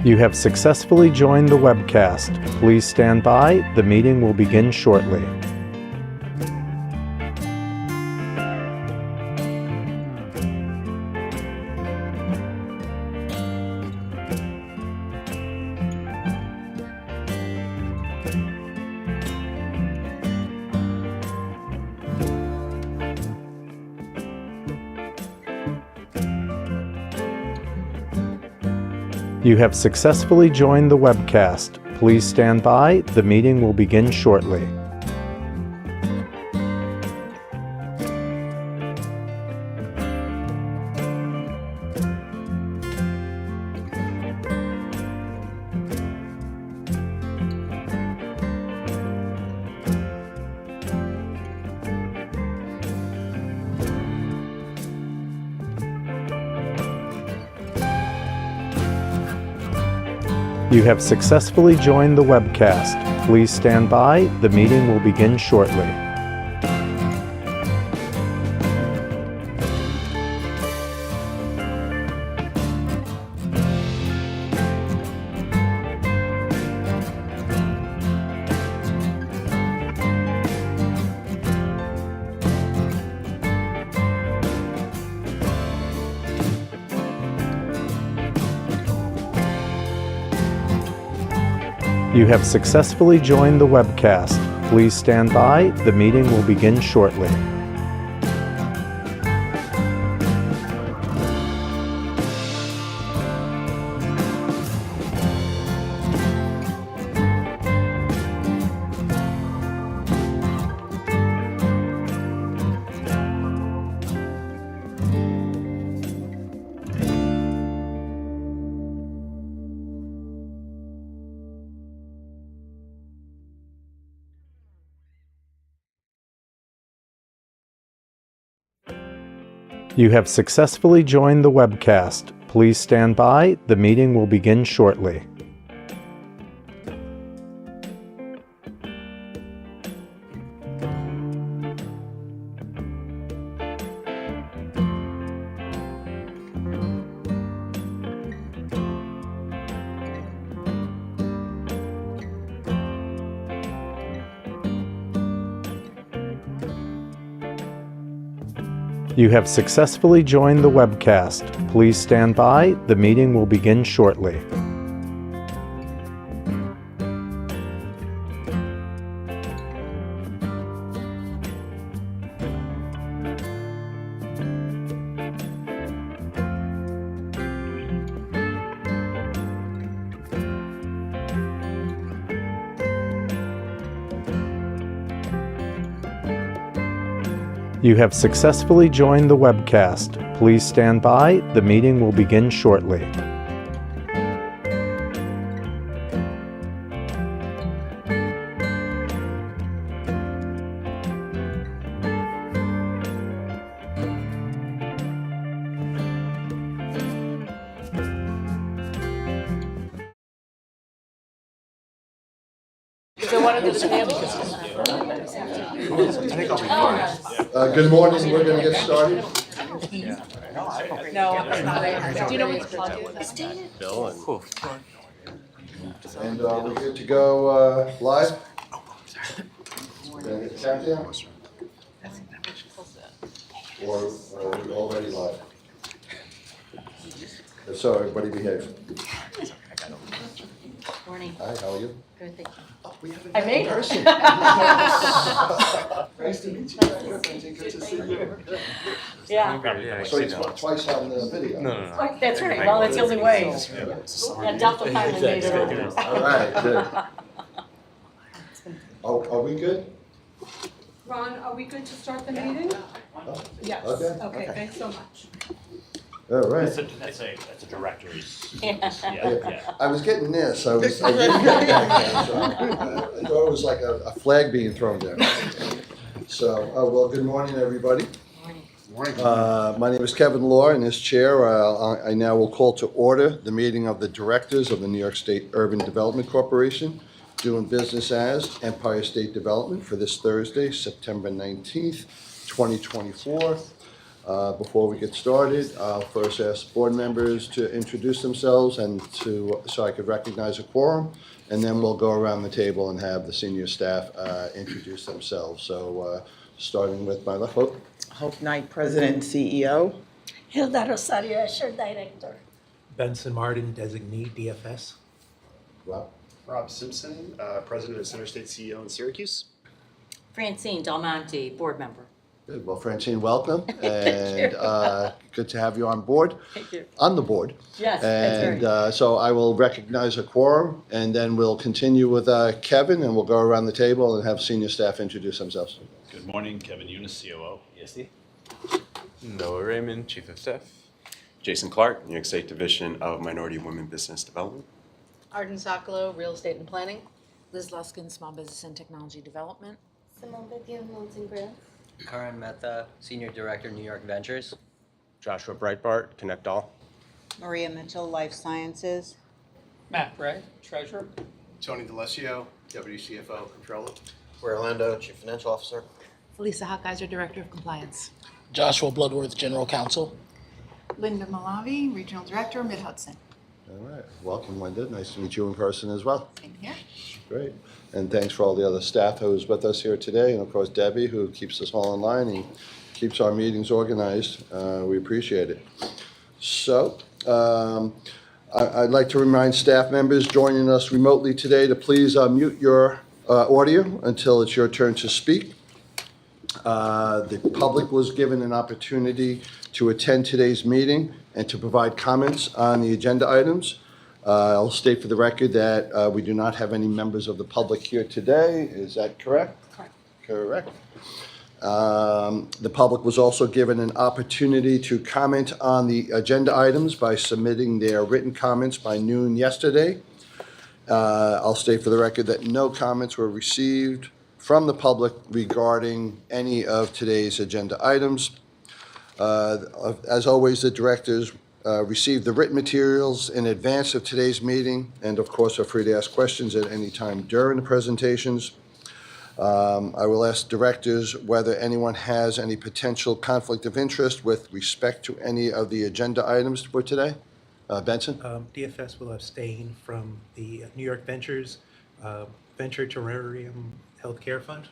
You have successfully joined the webcast. Please stand by. The meeting will begin shortly. You have successfully joined the webcast. Please stand by. The meeting will begin shortly. You have successfully joined the webcast. Please stand by. The meeting will begin shortly. You have successfully joined the webcast. Please stand by. The meeting will begin shortly. You have successfully joined the webcast. Please stand by. The meeting will begin shortly. You have successfully joined the webcast. Please stand by. The meeting will begin shortly. You have successfully joined the webcast. Please stand by. The meeting will begin shortly. So one of the Good morning, we're going to get started. No, do you know what the plug is? And we're good to go live? We're going to get the countdown? Or are we already live? So everybody behave. Morning. Hi, how are you? Good, thank you. I made it. person. Nice to meet you. Good to see you. Yeah. So it's twice on the video. No. That's right, well, that's the only way. And Delta finally made it over. All right, good. Are we good? Ron, are we good to start the meeting? Yes. Okay. Okay, thanks so much. All right. That's a director's. Yeah. I was getting this, I didn't get that. So, I thought it was like a flag being thrown down. So, well, good morning, everybody. Morning. My name is Kevin Law, and as chair, I now will call to order the meeting of the directors of the New York State Urban Development Corporation, doing business as Empire State Development for this Thursday, September 19th, 2024. Before we get started, I'll first ask board members to introduce themselves and so I could recognize a quorum, and then we'll go around the table and have the senior staff introduce themselves. So starting with my left, Hope Knight, President and CEO. Hilda Rosario Escher, Director. Benson Martin, designee, DFS. Rob. Rob Simpson, President of Center State CEO in Syracuse. Francine Del Monte, Board Member. Good. Well, Francine, welcome, and good to have you on board. Thank you. On the board. Yes, that's And very so I will recognize a quorum, and then we'll continue with Kevin, and we'll go around the table and have senior staff introduce themselves. Good morning, Kevin Eunice, COO, ESD. Noah Raymond, Chief of Staff. Jason Clark, New York State Division of Minority Women Business Development. Arden Sokolow, Real Estate and Planning. Liz Luskin, Small Business and Technology Development. Simone Bedion, Loans and Grants. Karan Mehta, Senior Director, New York Ventures. Joshua Breitbart, Connect All. Maria Mitchell, Life Sciences. Matt Ray, Treasurer. Tony D'Alessio, Deputy CFO, Controller. Orlando, Chief Financial Officer. Felisa Hawkeiser, Director of Compliance. Joshua Bloodworth, General Counsel. Linda Malavi, Regional Director, Mid-Hudson. All right. Welcome, Linda. Nice to meet you in person as well. Same here. Great. And thanks for all the other staff who's with us here today, and of course Debbie, who keeps us all in line and keeps our meetings organized. We appreciate it. So I'd like to remind staff members joining us remotely today to please mute your audio until it's your turn to speak. The public was given an opportunity to attend today's meeting and to provide comments on the agenda items. I'll state for the record that we do not have any members of the public here today. Is that correct? Correct. Correct. The public was also given an opportunity to comment on the agenda items by submitting their written comments by noon yesterday. I'll state for the record that no comments were received from the public regarding any of today's agenda items. As always, the directors received the written materials in advance of today's meeting and, of course, are free to ask questions at any time during the presentations. I will ask directors whether anyone has any potential conflict of interest with respect to any of the agenda items for today. Benson? DFS will abstain from the New York Ventures Venture Terrarium Healthcare Fund.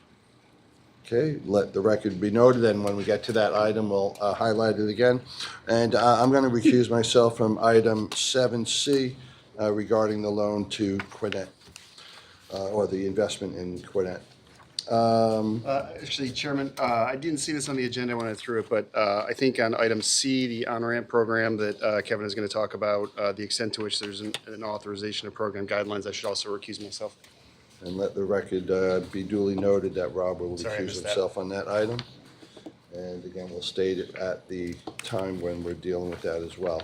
Okay, let the record be noted, and when we get to that item, we'll highlight it again. And I'm going to recuse myself from item 7C regarding the loan to Quinnet, or the investment in Quinnet. Actually, Chairman, I didn't see this on the agenda when I threw it, but I think on item C, the Onramp program that Kevin is going to talk about, the extent to which there's an authorization of program guidelines, I should also recuse myself. And let the record be duly noted that Rob will Sorry, I recuse missed that. himself on that item. And again, we'll state it at the time when we're dealing with that as well.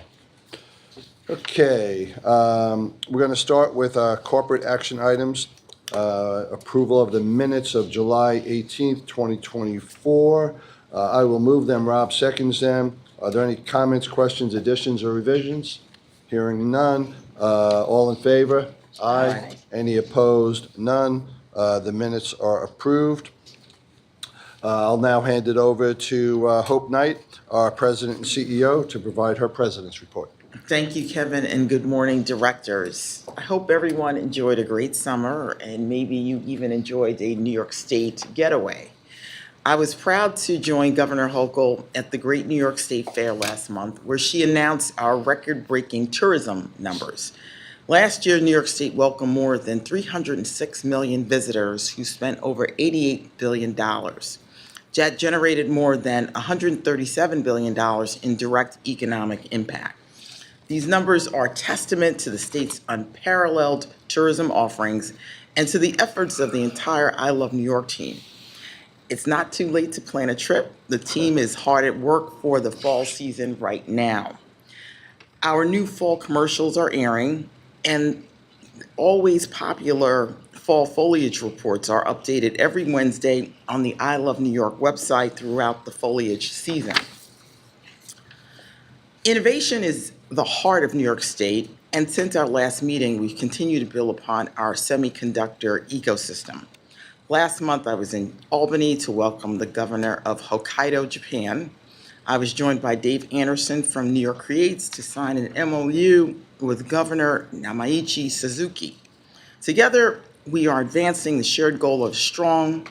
Okay, we're going to start with corporate action items. Approval of the minutes of July 18th, 2024. I will move them. Rob seconds them. Are there any comments, questions, additions, or revisions? Hearing none. All in favor? Aye. Any opposed? None. The minutes are approved. I'll now hand it over to Hope Knight, our President and CEO, to provide her President's report. Thank you, Kevin, and good morning, directors. I hope everyone enjoyed a great summer, and maybe you even enjoyed a New York State getaway. I was proud to join Governor Hochul at the Great New York State Fair last month, where she announced our record-breaking tourism numbers. Last year, New York State welcomed more than 306 million visitors who spent over $88 billion. That generated more than $137 billion in direct economic impact. These numbers are a testament to the state's unparalleled tourism offerings and to the efforts of the entire I Love New York team. It's not too late to plan a trip. The team is hard at work for the fall season right now. Our new fall commercials are airing, and always popular fall foliage reports are updated every Wednesday on the I Love New York website throughout the foliage season. Innovation is the heart of New York State, and since our last meeting, we've continued to build upon our semiconductor ecosystem. Last month, I was in Albany to welcome the governor of Hokkaido, Japan. I was joined by Dave Anderson from New York Creates to sign an MOU with Governor Namaichi Suzuki. Together, we are advancing the shared goal of strong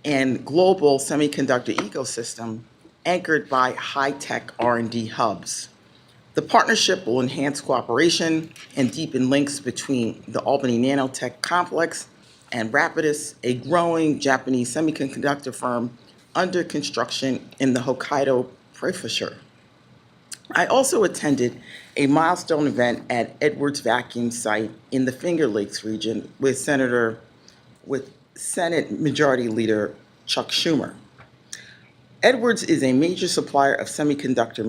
and global semiconductor ecosystem anchored by high-tech R&D hubs. The partnership will enhance cooperation and deepen links between the Albany Nanotech Complex and Rapidus, a growing Japanese semiconductor firm under construction in the Hokkaido Prefecture. I also attended a milestone event at Edwards Vacuum site in the Finger Lakes region with Senate Majority Leader Chuck Schumer. Edwards is a major supplier of semiconductor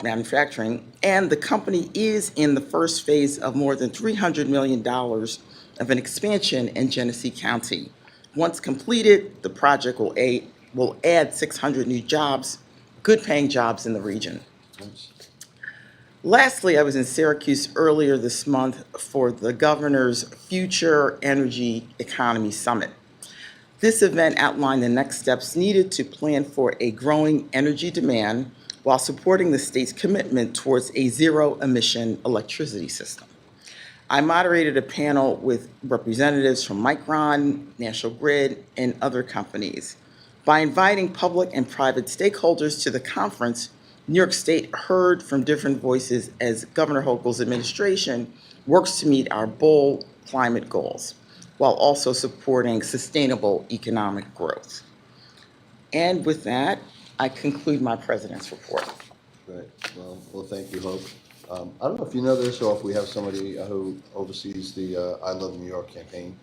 manufacturing, and the company is in the first phase of more than $300 million of an expansion in Genesee County. Once completed, the project will add 600 new jobs, good-paying jobs in the region. Lastly, I was in Syracuse earlier this month for the governor's Future Energy Economy Summit. This event outlined the next steps needed to plan for a growing energy demand while supporting the state's commitment towards a zero-emission electricity system. I moderated a panel with representatives from Micron, National Grid, and other companies. By inviting public and private stakeholders to the conference, New York State heard from different voices as Governor Hochul's administration works to meet our bold climate goals, while also supporting sustainable economic growth. And with that, I conclude my president's report. Great. Well, thank you, Hope. I don't know if you know this or if we have somebody who oversees the I Love New York campaign.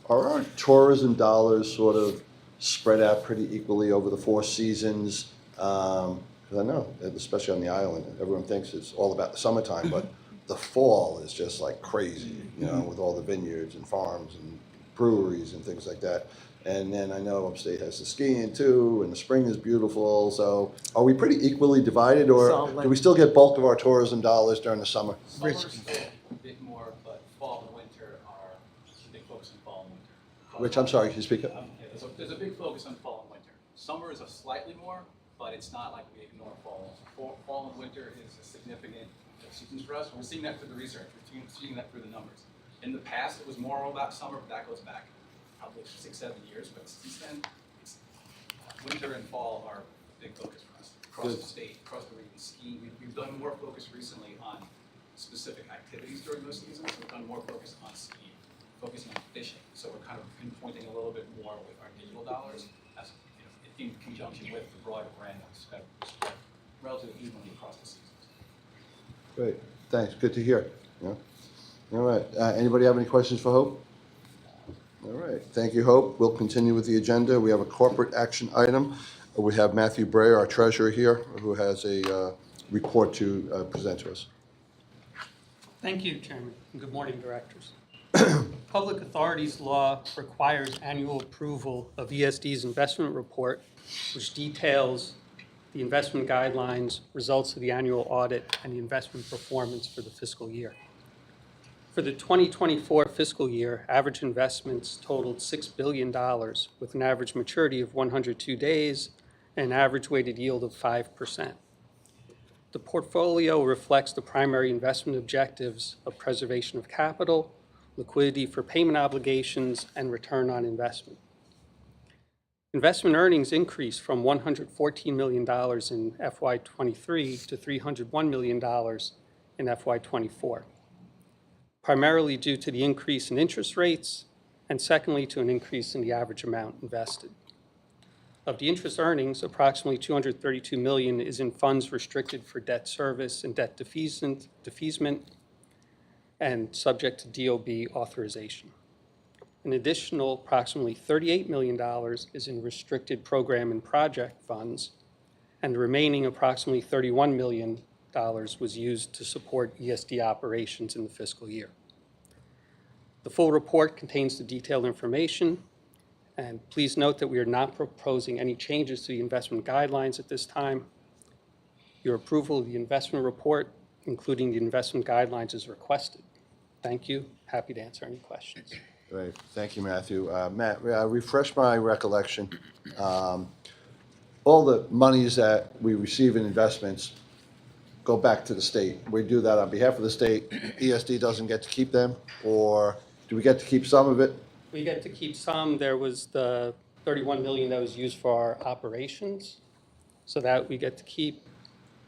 Are our tourism dollars sort of spread out pretty equally over the 4 seasons? Because I know, especially on the island, everyone thinks it's all about the summertime, but the fall is just like crazy, with all the vineyards and farms and breweries and things like that. And then I know upstate has the skiing too, and the spring is beautiful. So are we pretty equally divided, or do we still get bulk of our tourism dollars during the summer? Summer's still a bit more, but fall and winter are a big focus on fall and winter. Rich, I'm sorry, can you speak up? Yeah, there's a big focus on fall and winter. Summer is a slightly more, but it's not like we ignore fall. Fall and winter is a significant seasons for us. We're seeing that through the research. We're seeing that through the numbers. In the past, it was more all about summer, but that goes back probably 6-7 years. But since then, winter and fall are a big focus for us across the state, across the region. Skiing, we've done more focus recently on specific activities during those seasons. We've done more focus on skiing, focusing on fishing. So we're kind of pinpointing a little bit more with our digital dollars, as in conjunction with the broader brand that's spread relatively evenly across the seasons. Great, thanks, good to hear. Yeah. All right, anybody have any questions for Hope? All right, thank you, Hope. We'll continue with the agenda. We have a corporate action item. We have Matthew Bray, our treasurer here, who has a report to present to us. Thank you, Chairman, and good morning, directors. Public authorities law requires annual approval of ESD's investment report, which details the investment guidelines, results of the annual audit, and the investment performance for the fiscal year. For the 2024 fiscal year, average investments totaled $6 billion, with an average maturity of 102 days and an average weighted yield of 5%. The portfolio reflects the primary investment objectives of preservation of capital, liquidity for payment obligations, and return on investment. Investment earnings increased from $114 million in FY23 to $301 million in FY24, primarily due to the increase in interest rates, and secondly, to an increase in the average amount invested. Of the interest earnings, approximately $232 million is in funds restricted for debt service and debt defeasance, and subject to DOB authorization. An additional approximately $38 million is in restricted program and project funds, and the remaining approximately $31 million was used to support ESD operations in the fiscal year. The full report contains the detailed information, and please note that we are not proposing any changes to the investment guidelines at this time. Your approval of the investment report, including the investment guidelines, is requested. Thank you. Happy to answer any questions. Great, thank you, Matthew. Matt, refresh my recollection. all the monies that we receive in investments go back to the state. We do that on behalf of the state. ESD doesn't get to keep them, or do we get to keep some of it? We get to keep some. There was the 31 million that was used for our operations, so that we get to keep.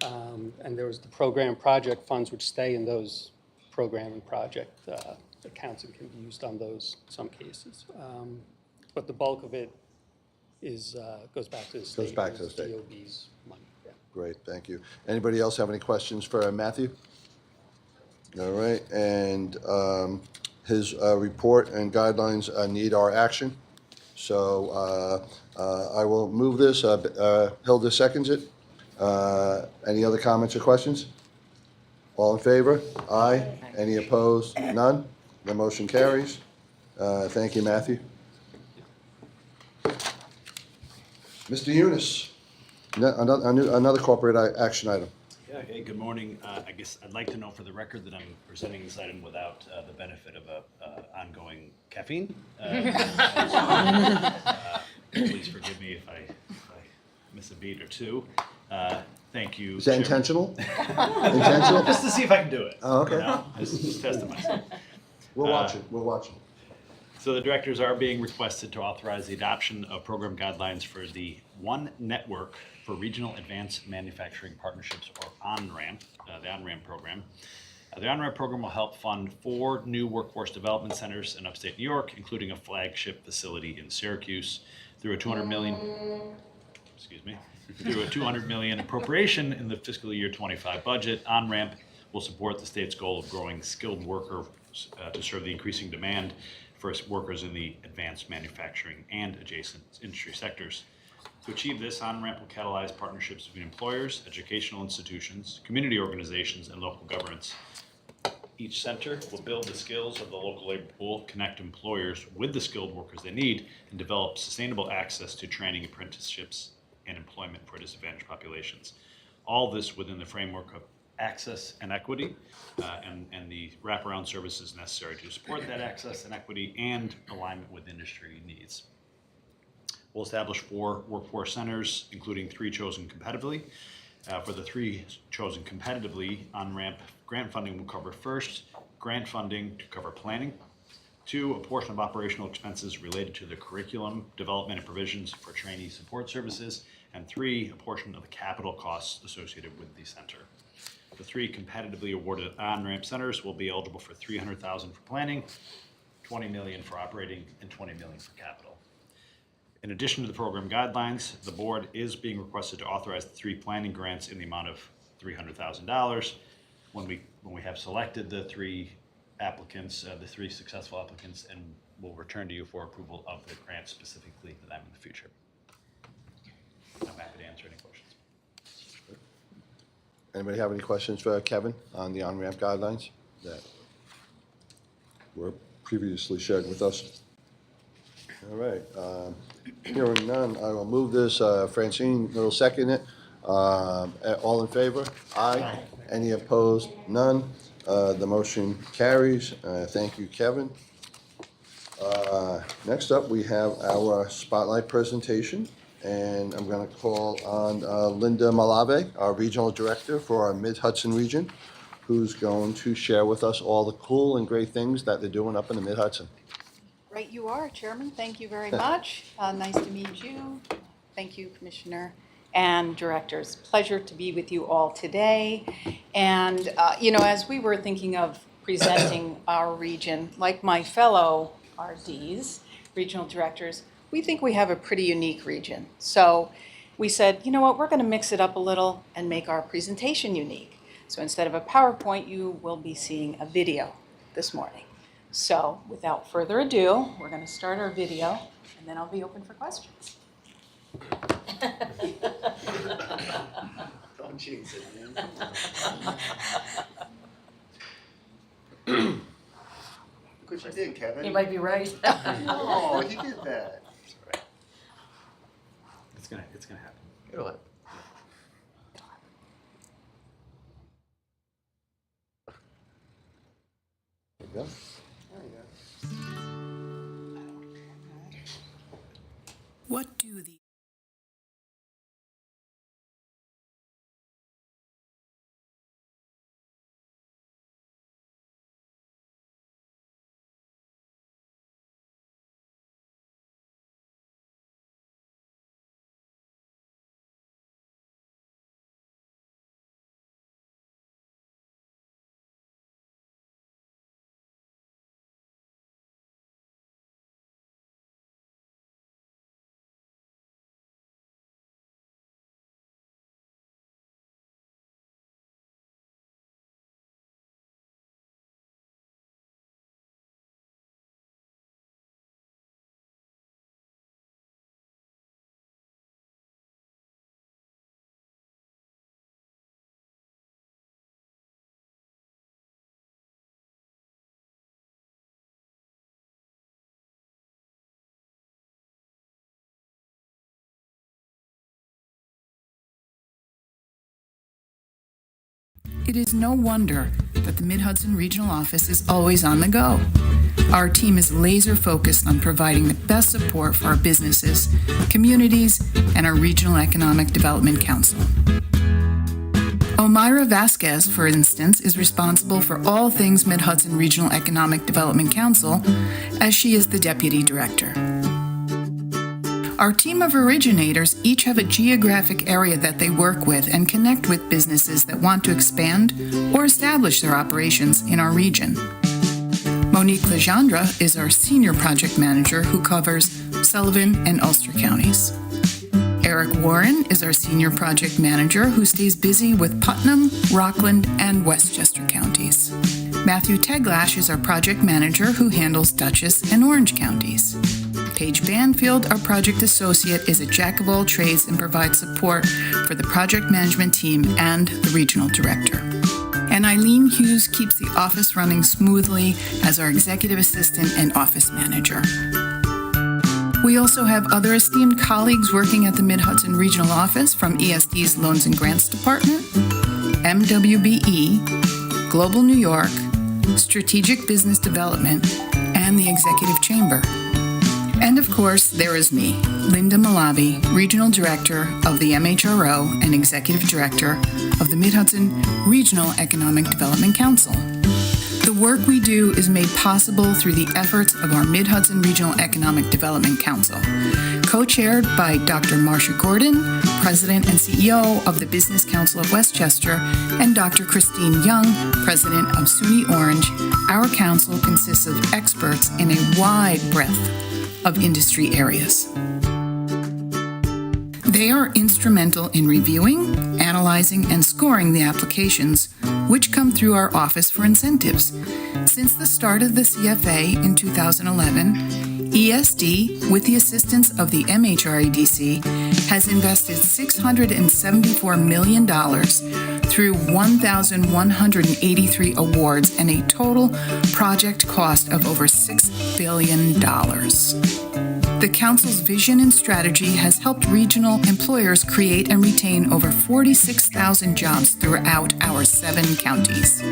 And there was the program project funds, which stay in those program and project accounts and can be used on those in some cases. But the bulk of it is, goes back to the state. Goes back to the state. DOB's money, yeah. Great, thank you. Anybody else have any questions for Matthew? All right, and his report and guidelines need our action. So I will move this. Hilda seconds it. Any other comments or questions? All in favor? Aye. Any opposed? None? The motion carries. Thank you, Matthew. Mr. Yunus, another corporate action item. Yeah, hey, good morning. I guess I'd like to know for the record that I'm presenting this item without the benefit of ongoing caffeine. Please forgive me if I miss a beat or two. Thank you. Is that intentional? Intentional? Just to see if I can do it. Oh, okay. You know, just testing myself. We'll watch it. We'll watch it. So the directors are being requested to authorize the adoption of program guidelines for the One Network for Regional Advanced Manufacturing Partnerships, or Onramp, the Onramp program. The Onramp program will help fund 4 new workforce development centers in upstate New York, including a flagship facility in Syracuse, through a $200 million appropriation in the fiscal year 25 budget. Onramp will support the state's goal of growing skilled workers to serve the increasing demand for workers in the advanced manufacturing and adjacent industry sectors. To achieve this, Onramp will catalyze partnerships between employers, educational institutions, community organizations, and local governments. Each center will build the skills of the local labor pool, connect employers with the skilled workers they need, and develop sustainable access to training, apprenticeships, and employment for disadvantaged populations. All this within the framework of access and equity, and the wraparound services necessary to support that access and equity and alignment with industry needs. We'll establish 4 workforce centers, including 3 chosen competitively. For the 3 chosen competitively, Onramp grant funding will cover first, grant funding to cover planning, 2, a portion of operational expenses related to the curriculum development and provisions for trainee support services, and 3, a portion of the capital costs associated with the center. The 3 competitively awarded Onramp centers will be eligible for $300,000 for planning, $20 million for operating, and $20 million for capital. In addition to the program guidelines, the board is being requested to authorize the 3 planning grants in the amount of $300,000. When we have selected the 3 applicants, the 3 successful applicants, and we'll return to you for approval of the grant specifically to them in the future. I'm happy to answer any questions. Anybody have any questions for Kevin on the on-ramp guidelines that were previously shared with us? All right. Hearing none, I will move this. Francine will second it. All in favor? Aye. Any opposed? None. The motion carries. Thank you, Kevin. Next up, we have our spotlight presentation. And I'm going to call on Linda Malave, our Regional Director for our Mid-Hudson region, who's going to share with us all the cool and great things that they're doing up in the Mid-Hudson. Right you are, Chairman. Thank you very much. Nice to meet you. Thank you, Commissioner and Directors. Pleasure to be with you all today. And, as we were thinking of presenting our region, like my fellow RDs, Regional Directors, we think we have a pretty unique region. So we said, you know what, we're going to mix it up a little and make our presentation unique. So instead of a PowerPoint, you will be seeing a video this morning. So without further ado, we're going to start our video, and then I'll be open for questions. Don't jinx it, man. Look what you did, Kevin. You might be right. Oh, he did that. It's gonna happen. It'll happen. There you go. There you go. What do the It is no wonder that the Mid-Hudson Regional Office is always on the go. Our team is laser focused on providing the best support for our businesses, communities, and our Regional Economic Development Council. Omaira Vasquez, for instance, is responsible for all things Mid-Hudson Regional Economic Development Council, as she is the Deputy Director. Our team of originators each have a geographic area that they work with and connect with businesses that want to expand or establish their operations in our region. Monique Legendre is our Senior Project Manager who covers Sullivan and Ulster counties. Eric Warren is our Senior Project Manager who stays busy with Putnam, Rockland, and Westchester counties. Matthew Teglash is our Project Manager who handles Dutchess and Orange counties. Paige Banfield, our Project Associate, is a jack of all trades and provides support for the project management team and the Regional Director. And Eileen Hughes keeps the office running smoothly as our Executive Assistant and Office Manager. We also have other esteemed colleagues working at the Mid-Hudson Regional Office from ESD's Loans and Grants Department, MWBE, Global New York, Strategic Business Development, and the Executive Chamber. And of course, there is me, Linda Malabi, Regional Director of the MHRO and Executive Director of the Mid-Hudson Regional Economic Development Council. The work we do is made possible through the efforts of our Mid-Hudson Regional Economic Development Council, co-chaired by Dr. Marcia Gordon, President and CEO of the Business Council of Westchester, and Dr. Christine Young, President of SUNY Orange. Our council consists of experts in a wide breadth of industry areas. They are instrumental in reviewing, analyzing, and scoring the applications which come through our office for incentives. Since the start of the CFA in 2011, ESD, with the assistance of the MHRADC, has invested $674 million through 1,183 awards and a total project cost of over $6 billion. The Council's vision and strategy has helped regional employers create and retain over 46,000 jobs throughout our 7 counties.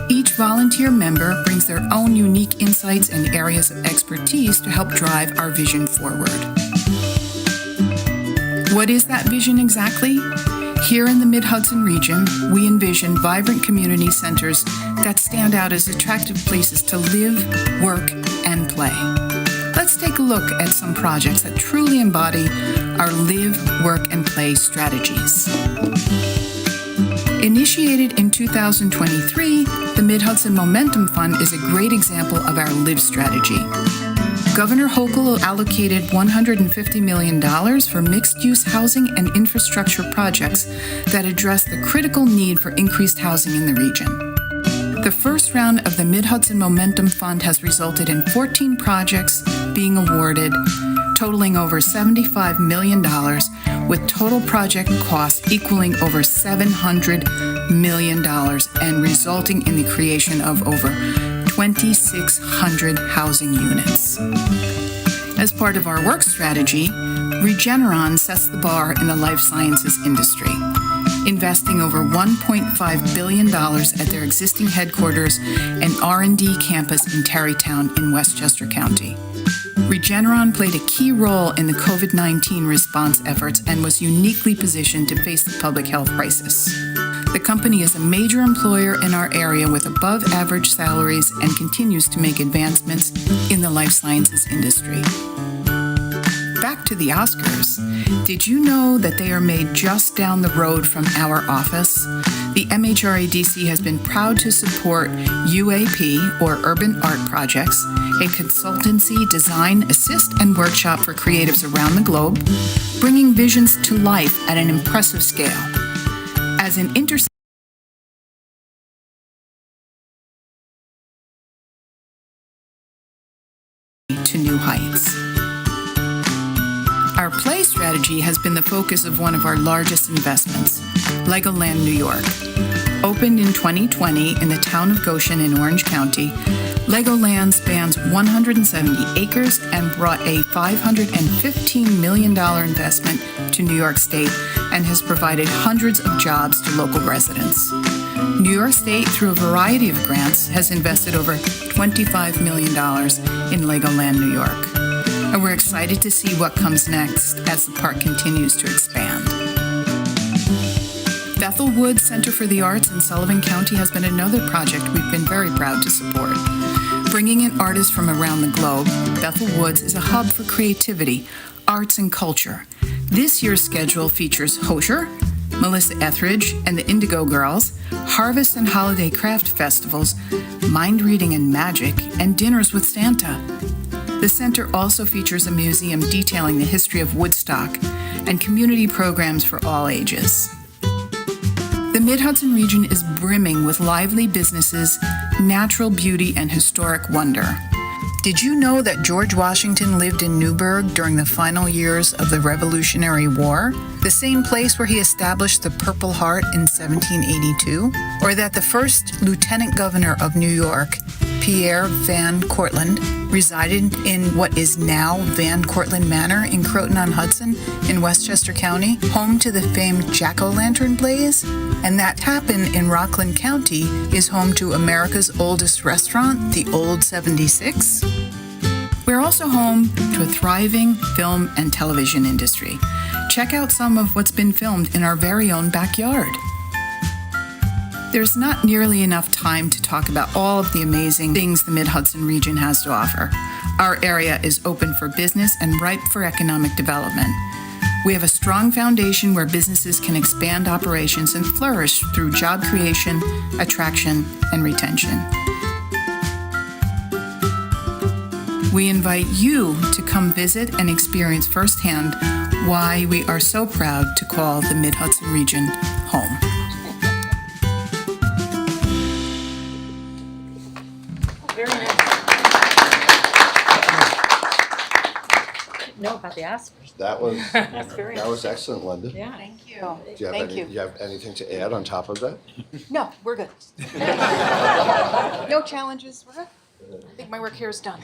Each volunteer member brings their own unique insights and areas of expertise to help drive our vision forward. What is that vision exactly? Here in the Mid-Hudson region, we envision vibrant community centers that stand out as attractive places to live, work, and play. Let's take a look at some projects that truly embody our live, work, and play strategies. Initiated in 2023, the Mid-Hudson Momentum Fund is a great example of our live strategy. Governor Hochul allocated $150 million for mixed-use housing and infrastructure projects that address the critical need for increased housing in the region. The first round of the Mid-Hudson Momentum Fund has resulted in 14 projects being awarded, totaling over $75 million, with total project costs equaling over $700 million and resulting in the creation of over 2,600 housing units. As part of our work strategy, Regeneron sets the bar in the life sciences industry, investing over $1.5 billion at their existing headquarters and R&D campus in Tarrytown in Westchester County. Regeneron played a key role in the COVID-19 response efforts and was uniquely positioned to face the public health crisis. The company is a major employer in our area with above-average salaries and continues to make advancements in the life sciences industry. Back to the Oscars. Did you know that they are made just down the road from our office? The MHRADC has been proud to support UAP, or Urban Art Projects, a consultancy, design, assist, and workshop for creatives around the globe, bringing visions to life at an impressive scale. As an to new heights. Our play strategy has been the focus of one of our largest investments, Legoland New York. Opened in 2020 in the town of Goshen in Orange County, Legoland spans 170 acres and brought a $515 million investment to New York State and has provided hundreds of jobs to local residents. New York State, through a variety of grants, has invested over $25 million in Legoland New York. And we're excited to see what comes next as the park continues to expand. Bethel Woods Center for the Arts in Sullivan County has been another project we've been very proud to support. Bringing in artists from around the globe, Bethel Woods is a hub for creativity, arts, and culture. This year's schedule features Hosier, Melissa Etheridge and the Indigo Girls, harvest and holiday craft festivals, mind reading and magic, and dinners with Santa. The center also features a museum detailing the history of Woodstock and community programs for all ages. The Mid-Hudson region is brimming with lively businesses, natural beauty, and historic wonder. Did you know that George Washington lived in Newburgh during the final years of the Revolutionary War? The same place where he established the Purple Heart in 1782? Or that the first Lieutenant Governor of New York, Pierre Van Cortlandt, resided in what is now Van Cortlandt Manor in Croton-on-Hudson in Westchester County, home to the famed Jack-o'-lantern blaze? And that Tappan in Rockland County is home to America's oldest restaurant, the Old 76? We're also home to a thriving film and television industry. Check out some of what's been filmed in our very own backyard. There's not nearly enough time to talk about all of the amazing things the Mid-Hudson region has to offer. Our area is open for business and ripe for economic development. We have a strong foundation where businesses can expand operations and flourish through job creation, attraction, and retention. We invite you to come visit and experience firsthand why we are so proud to call the Mid-Hudson region home. Very nice. Know about the Aspers. That was, That's very that was excellent, Linda. Yeah. Thank you. Do you have anything to add on top of that? No, we're good. No challenges, we're good. I think my work here is done.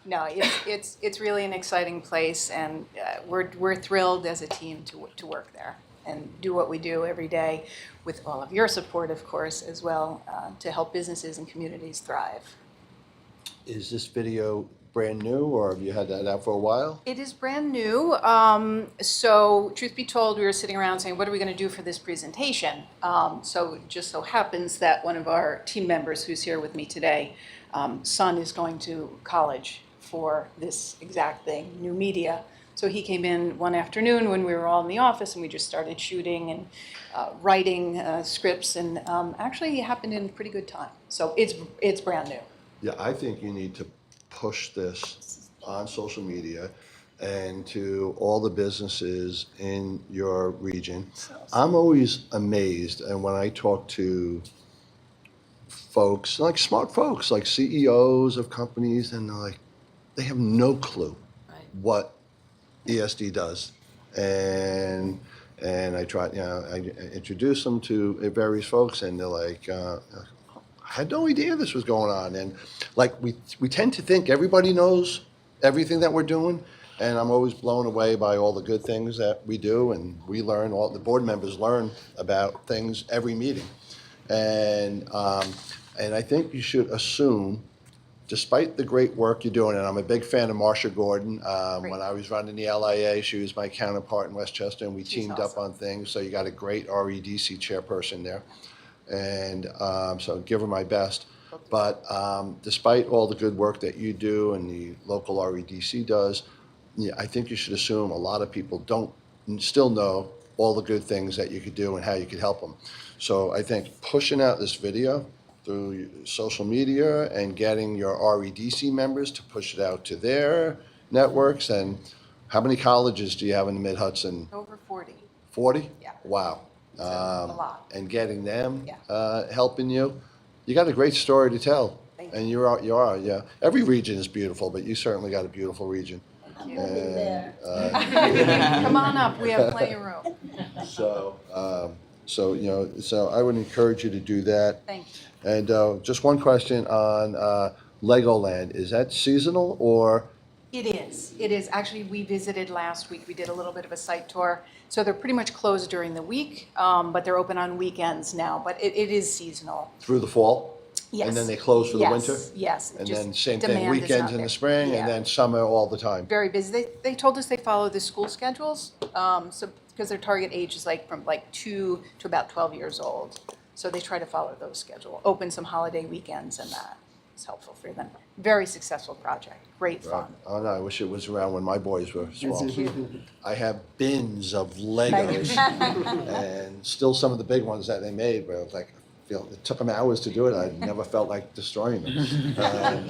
No, it's really an exciting place, and we're thrilled as a team to work there and do what we do every day with all of your support, of course, as well, to help businesses and communities thrive. Is this video brand new, or have you had that out for a while? It is brand new. So truth be told, we were sitting around saying, what are we going to do for this presentation? So it just so happens that one of our team members who's here with me today, son is going to college for this exact thing, new media. So he came in one afternoon when we were all in the office, and we just started shooting and writing scripts, and actually it happened in pretty good time. So it's brand new. Yeah, I think you need to push this on social media and to all the businesses in your region. I'm always amazed, and when I talk to folks, like smart folks, like CEOs of companies, and they're like, they have no clue what ESD does. And I try, I introduce them to various folks, and they're like, I had no idea this was going on. And like, we tend to think everybody knows everything that we're doing, and I'm always blown away by all the good things that we do, and we learn, all the board members learn about things every meeting. And I think you should assume, despite the great work you're doing, and I'm a big fan of Marsha Gordon. When I was running the LIA, she was my counterpart in Westchester, and we teamed up on things. So you got a great REDC chairperson there. And so give her my best. But despite all the good work that you do and the local REDC does, yeah, I think you should assume a lot of people don't still know all the good things that you could do and how you could help them. So I think pushing out this video through social media and getting your REDC members to push it out to their networks. And how many colleges do you have in the Mid-Hudson? Over 40. 40? Yeah. Wow. A lot. And getting them helping you. You got a great story to tell. Thank and you are, yeah. Every region is beautiful, but you certainly got a beautiful region. Thank you. Come on up, we have plenty of room. So I would encourage you to do that. Thank And just one question on Legoland. Is that seasonal or? It is. It is. Actually, we visited last week. We did a little bit of a site tour. So they're pretty much closed during the week, but they're open on weekends now. But it is seasonal. Through the fall? Yes. And then they close for the winter? Yes. And Just then same thing, demand is weekends not in the there. spring, Yeah. and then summer all the time? Very busy. They told us they follow the school schedules, so, because their target age is like from like 2 to about 12 years old. So they try to follow those schedule, open some holiday weekends, and that is helpful for them. Very successful project, great fun. Oh, no, I wish it was around when my boys were small. I have bins of Legos, and still some of the big ones that they made, but I was like, it took them hours to do it. I never felt like destroying them.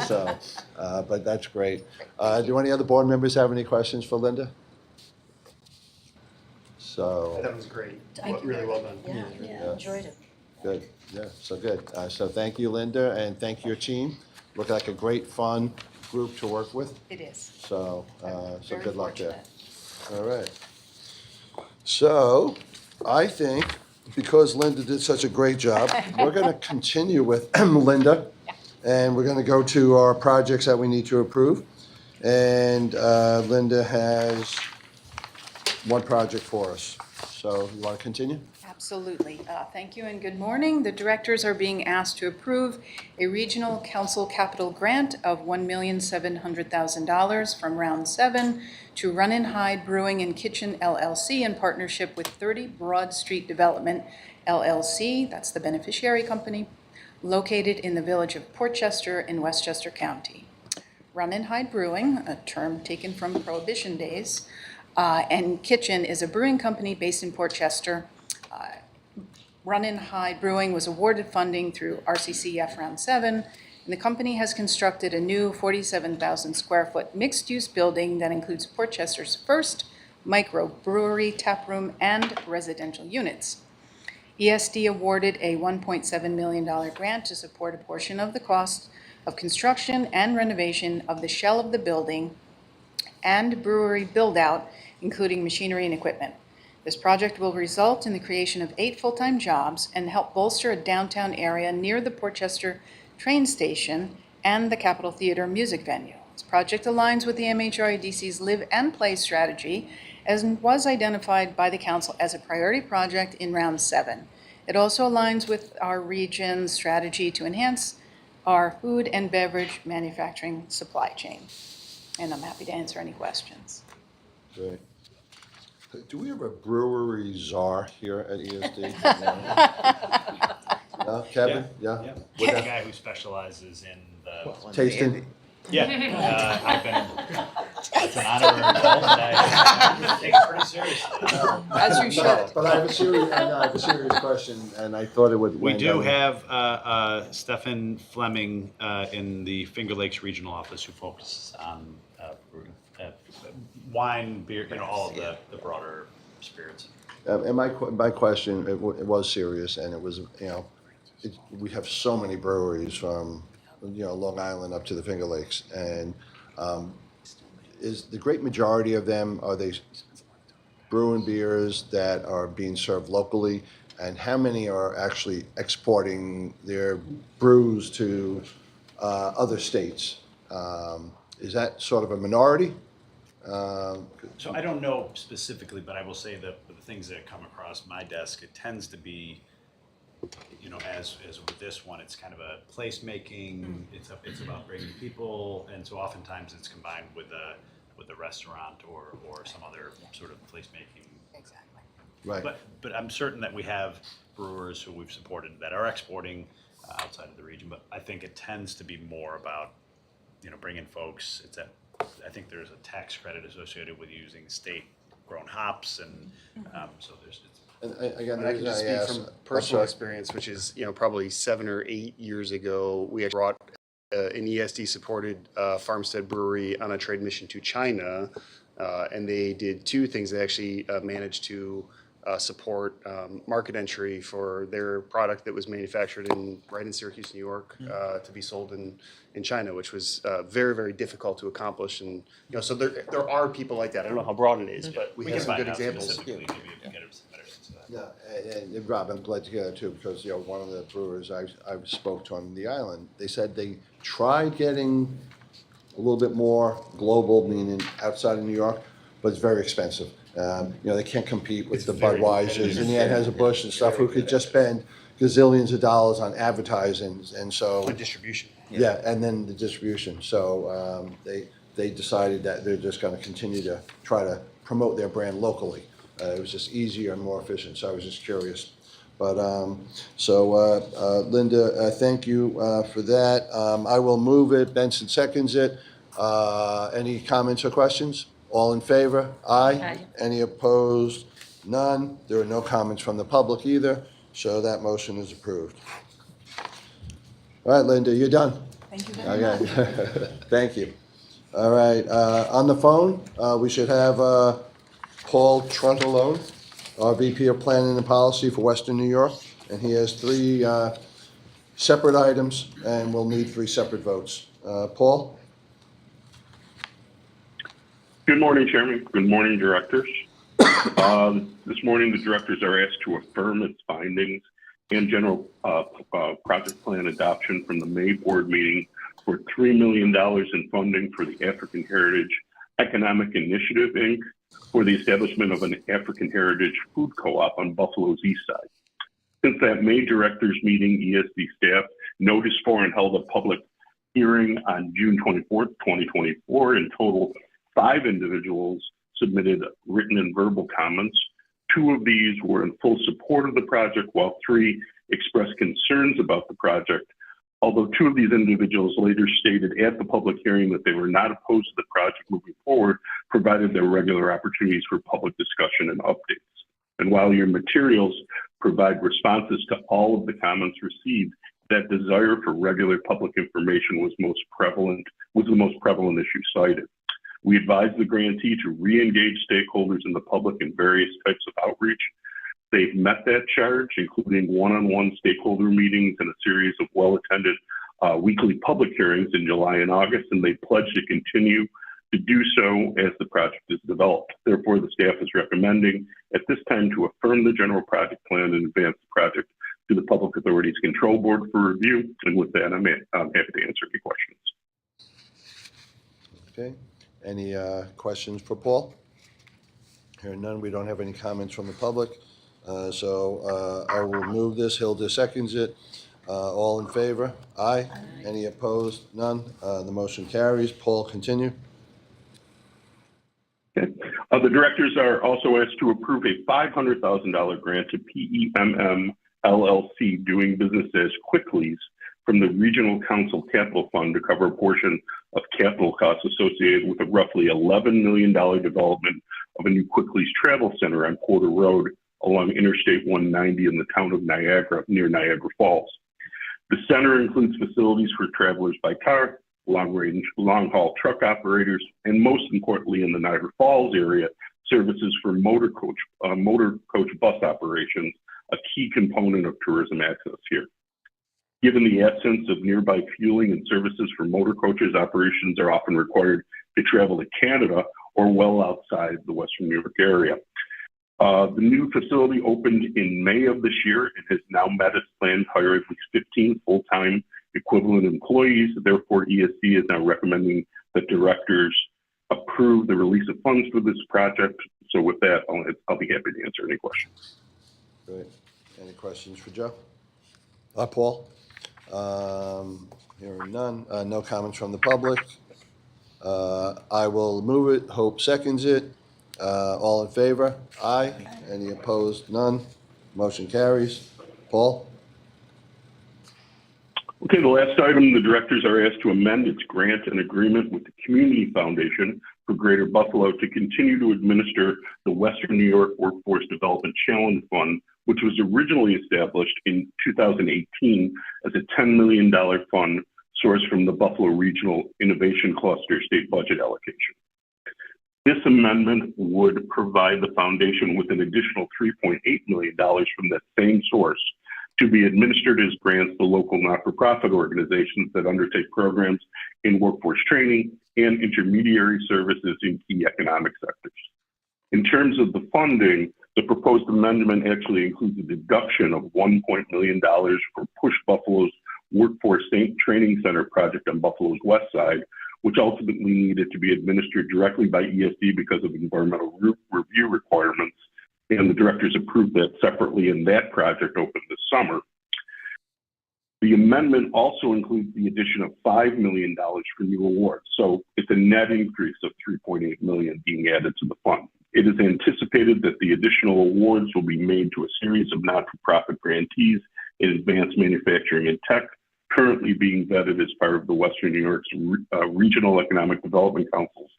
But that's great. Do any other board members have any questions for Linda? So. That was great. Thank you. Really well done. Yeah, enjoyed it. Good, yeah, so good. So thank you, Linda, and thank your team. Look like a great, fun group to work with. It is. So Very good luck there. fortunate. All right. So I think because Linda did such a great job, we're going to continue with Linda. And we're going to go to our projects that we need to approve. And Linda has one project for us. So you want to continue? Absolutely. Thank you and good morning. The directors are being asked to approve a regional council capital grant of $1,700,000 from Round 7 to Runin Hide Brewing and Kitchen LLC in partnership with 30 Broad Street Development LLC, that's the beneficiary company, located in the village of Portchester in Westchester County. Runin Hide Brewing, a term taken from Prohibition days, and Kitchen is a brewing company based in Portchester. Runin Hide Brewing was awarded funding through RCCF Round 7, and the company has constructed a new 47,000 square foot mixed-use building that includes Portchester's first microbrewery, taproom, and residential units. ESD awarded a $1.7 million grant to support a portion of the cost of construction and renovation of the shell of the building and brewery build-out, including machinery and equipment. This project will result in the creation of 8 full-time jobs and help bolster a downtown area near the Portchester train station and the Capitol Theater music venue. This project aligns with the MHRDC's Live and Play strategy, as was identified by the council as a priority project in Round 7. It also aligns with our region's strategy to enhance our food and beverage manufacturing supply chain. And I'm happy to answer any questions. Great. Do we have a brewery czar here at ESD? No? Kevin? Yeah? The guy who specializes in the. Tasting? Yeah, I've been, it's an honorary role, but I take it pretty seriously. As you should. But I have a serious question, and I thought it would. We do have Stefan Fleming in the Finger Lakes Regional Office who focuses on wine, beer, all of the broader spirits. And my question, it was serious, and it was, we have so many breweries from, Long Island up to the Finger Lakes, and is the great majority of them, are they brewing beers that are being served locally? And how many are actually exporting their brews to other states? Is that sort of a minority? So I don't know specifically, but I will say that the things that come across my desk, it tends to be, as with this one, it's kind of a placemaking. It's about bringing people, and so oftentimes it's combined with a restaurant or some other sort of placemaking. Exactly. Right. But I'm certain that we have brewers who we've supported that are exporting outside of the region. But I think it tends to be more about bringing folks. I think there's a tax credit associated with using state-grown hops, and so there's. And again, I can just speak from personal experience, which is, probably 7 or 8 years ago, we had brought an ESD-supported farmstead brewery on a trade mission to China, and they did 2 things. They actually managed to support market entry for their product that was manufactured right in Syracuse, New York, to be sold in China, which was very, very difficult to accomplish. And so there are people like that. I don't know how broad it is, but we have some good examples. Yeah, and Rob, I'm glad to hear that too, because, one of the brewers I spoke to on the island, they said they tried getting a little bit more global, meaning outside of New York, but it's very expensive. They can't compete with the Budweisers and the Anheuser-Busch and stuff, who could just spend gazillions of dollars on advertising, and so. On distribution. Yeah, and then the distribution. So they decided that they're just going to continue to try to promote their brand locally. It was just easier and more efficient, so I was just curious. But, Linda, thank you for that. I will move it. Benson seconds it. Any comments or questions? All in favor? Aye. Aye. Any opposed? None. There are no comments from the public either, so that motion is approved. All right, Linda, you're done. Thank you very much. Okay. Thank you. All right, on the phone, we should have Paul Truntalone, our VP of Planning and Policy for Western New York, and he has 3 separate items, and we'll need 3 separate votes. Paul? Good morning, Chairman. Good morning, directors. This morning, the directors are asked to affirm its findings and general project plan adoption from the May board meeting for $3 million in funding for the African Heritage Economic Initiative, Inc., for the establishment of an African Heritage food co-op on Buffalo's east side. Since that May directors meeting, ESD staff noticed for and held a public hearing on June 24th, 2024. In total, 5 individuals submitted written and verbal comments. 2 of these were in full support of the project, while 3 expressed concerns about the project. Although 2 of these individuals later stated at the public hearing that they were not opposed to the project moving forward, provided there regular opportunities for public discussion and updates. And while your materials provide responses to all of the comments received, that desire for regular public information was the most prevalent issue cited. We advise the grantee to re-engage stakeholders in the public in various types of outreach. They've met that charge, including one-on-one stakeholder meetings and a series of well-attended weekly public hearings in July and August, and they pledge to continue to do so as the project is developed. Therefore, the staff is recommending at this time to affirm the general project plan and advance the project to the Public Authorities Control Board for review. And with that, I'm happy to answer any questions. Okay. Any questions for Paul? Hearing none, we don't have any comments from the public. So I will move this. Hilda seconds it. All in favor? Aye. Any opposed? None. The motion carries. Paul, continue. Okay. The directors are also asked to approve a $500,000 grant to PEMM LLC, doing business as Quicklies, from the Regional Council Capital Fund to cover a portion of capital costs associated with a roughly $11 million development of a new Quicklies travel center on Porter Road along Interstate 190 in the town of Niagara, near Niagara Falls. The center includes facilities for travelers by car, long-haul truck operators, and most importantly in the Niagara Falls area, services for motor coach bus operations, a key component of tourism access here. Given the absence of nearby fueling and services for motor coaches, operations are often required to travel to Canada or well outside the Western New York area. The new facility opened in May of this year and has now met its plan to hire at least 15 full-time equivalent employees. Therefore, ESD is now recommending that directors approve the release of funds for this project. So with that, I'll be happy to answer any questions. Great. Any questions for Joe? Paul? Hearing none. No comments from the public. I will move it. Hope seconds it. All in favor? Aye. Any opposed? None. Motion carries. Paul? Okay, the last item, the directors are asked to amend its grant and agreement with the Community Foundation for Greater Buffalo to continue to administer the Western New York Workforce Development Challenge Fund, which was originally established in 2018 as a $10 million fund sourced from the Buffalo Regional Innovation Cluster state budget allocation. This amendment would provide the foundation with an additional $3.8 million from that same source to be administered as grants to local not-for-profit organizations that undertake programs in workforce training and intermediary services in key economic sectors. In terms of the funding, the proposed amendment actually includes a deduction of $1 million for Push Buffalo's Workforce Training Center project on Buffalo's west side, which ultimately needed to be administered directly by ESD because of environmental review requirements, and the directors approved that separately, and that project opened this summer. The amendment also includes the addition of $5 million for new awards, so it's a net increase of $3.8 million being added to the fund. It is anticipated that the additional awards will be made to a series of not-for-profit grantees in advanced manufacturing and tech, currently being vetted as part of the Western New York's Regional Economic Development Council's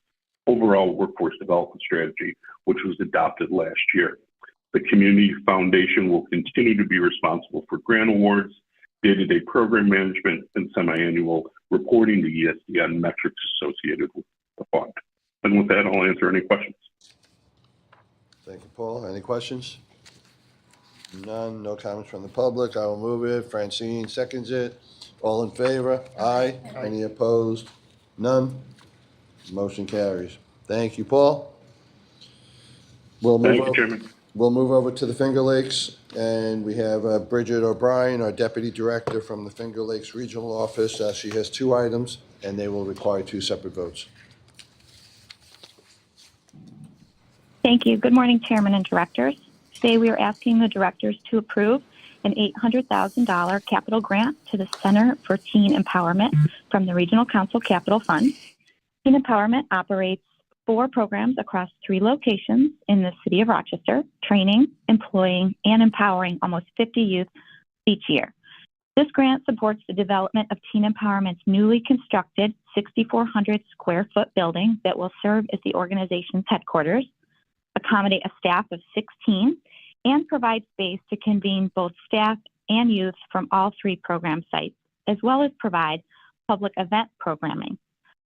overall workforce development strategy, which was adopted last year. The Community Foundation will continue to be responsible for grant awards, day-to-day program management, and semi-annual reporting to ESD on metrics associated with the fund. And with that, I'll answer any questions. Thank you, Paul. Any questions? None. No comments from the public. I will move it. Francine seconds it. All in favor? Aye. Any opposed? None. Motion carries. Thank you, Paul. Thank you, Chairman. We'll move over to the Finger Lakes, and we have Bridget O'Brien, our Deputy Director from the Finger Lakes Regional Office. She has 2 items, and they will require 2 separate votes. Thank you. Good morning, Chairman and Directors. Today we are asking the Directors to approve an $800,000 capital grant to the Center for Teen Empowerment from the Regional Council Capital Fund. Teen Empowerment operates 4 programs across 3 locations in the city of Rochester, training, employing, and empowering almost 50 youth each year. This grant supports the development of Teen Empowerment's newly constructed 6,400 square foot building that will serve as the organization's headquarters, accommodate a staff of 16, and provide space to convene both staff and youth from all 3 program sites, as well as provide public event programming,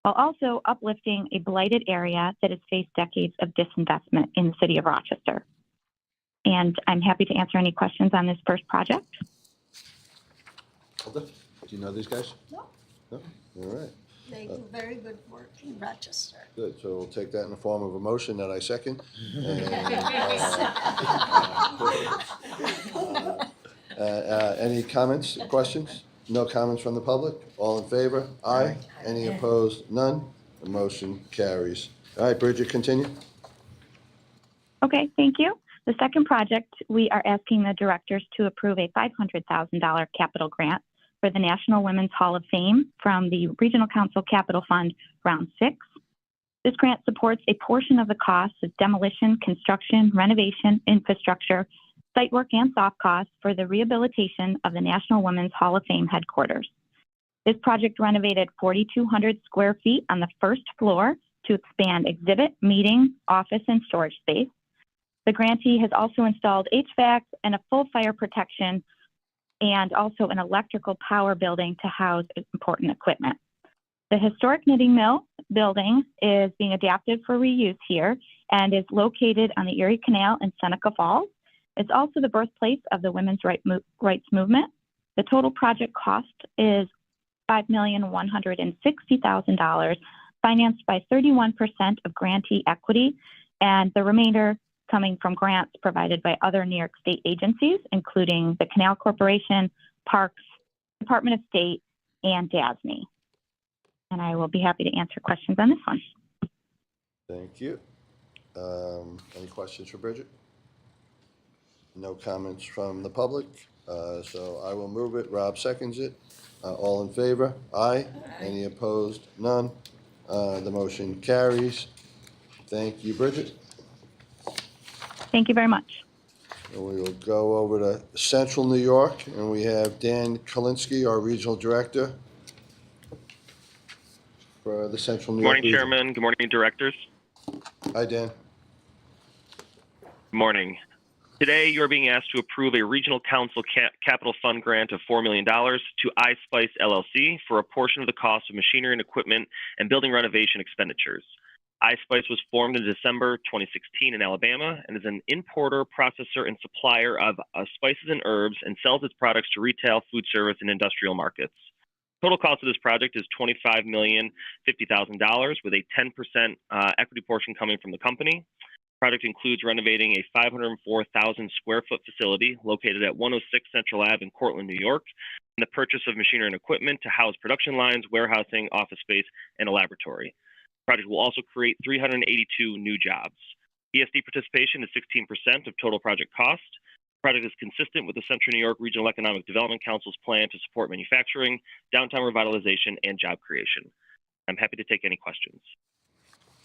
while also uplifting a blighted area that has faced decades of disinvestment in the city of Rochester. And I'm happy to answer any questions on this first project. Do you know these guys? No. No? All right. They do very good work in Rochester. Good. So we'll take that in the form of a motion that I second. Any comments, questions? No comments from the public? All in favor? Aye. Any opposed? None. The motion carries. All right, Bridget, continue. Okay, thank you. The second project, we are asking the directors to approve a $500,000 capital grant for the National Women's Hall of Fame from the Regional Council Capital Fund, Round 6. This grant supports a portion of the costs of demolition, construction, renovation, infrastructure, site work, and soft costs for the rehabilitation of the National Women's Hall of Fame headquarters. This project renovated 4,200 square feet on the first floor to expand exhibit, meeting, office, and storage space. The grantee has also installed HVAC and a full fire protection and also an electrical power building to house important equipment. The historic knitting mill building is being adapted for reuse here and is located on the Erie Canal in Seneca Falls. It's also the birthplace of the women's rights movement. The total project cost is $5,160,000, financed by 31% of grantee equity, and the remainder coming from grants provided by other New York State agencies, including the Canal Corporation, Parks, Department of State, and DASNY. And I will be happy to answer questions on this one. Thank you. Any questions for Bridget? No comments from the public, so I will move it. Rob seconds it. All in favor? Aye. Any opposed? None. The motion carries. Thank you, Bridget. Thank you very much. And we will go over to Central New York, and we have Dan Kalinsky, our Regional Director for the Central New York Good morning, Chairman. Good morning, Directors. Hi, Dan. Good morning. Today, you are being asked to approve a Regional Council Capital Fund grant of $4 million to iSpice LLC for a portion of the cost of machinery and equipment and building renovation expenditures. iSpice was formed in December 2016 in Alabama and is an importer, processor, and supplier of spices and herbs and sells its products to retail, food service, and industrial markets. Total cost of this project is $25,050,000 with a 10% equity portion coming from the company. The project includes renovating a 504,000 square foot facility located at 106 Central Ave in Cortland, New York, and the purchase of machinery and equipment to house production lines, warehousing, office space, and a laboratory. The project will also create 382 new jobs. ESD participation is 16% of total project cost. The project is consistent with the Central New York Regional Economic Development Council's plan to support manufacturing, downtown revitalization, and job creation. I'm happy to take any questions.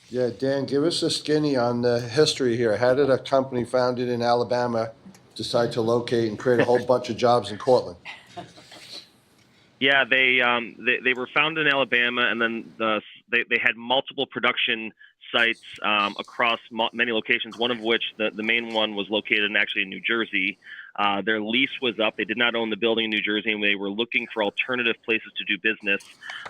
Yeah, Dan, give us a skinny on the history here. How did a company founded in Alabama decide to locate and create a whole bunch of jobs in Cortland? Yeah, they were founded in Alabama, and then they had multiple production sites across many locations, one of which, the main one, was located in New Jersey. Their lease was up. They did not own the building in New Jersey, and they were looking for alternative places to do business.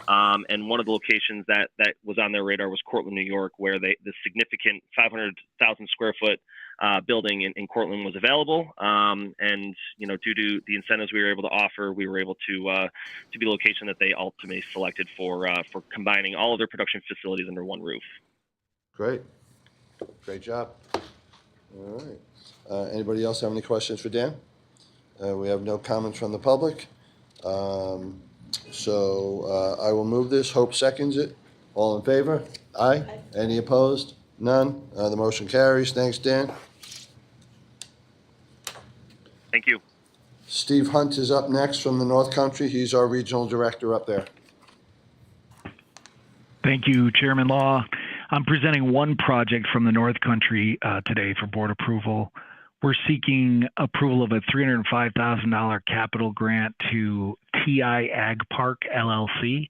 And one of the locations that was on their radar was Cortland, New York, where the significant 500,000 square foot building in Cortland was available. And due to the incentives we were able to offer, we were able to be the location that they ultimately selected for combining all of their production facilities under one roof. Great. Great job. All right. Anybody else have any questions for Dan? We have no comments from the public. So I will move this. Hope seconds it. All in favor? Aye. Any opposed? None. The motion carries. Thanks, Dan. Thank you. Steve Hunt is up next from the North Country. He's our regional director up there. Thank you, Chairman Law. I'm presenting one project from the North Country today for board approval. We're seeking approval of a $305,000 capital grant to TI Ag Park LLC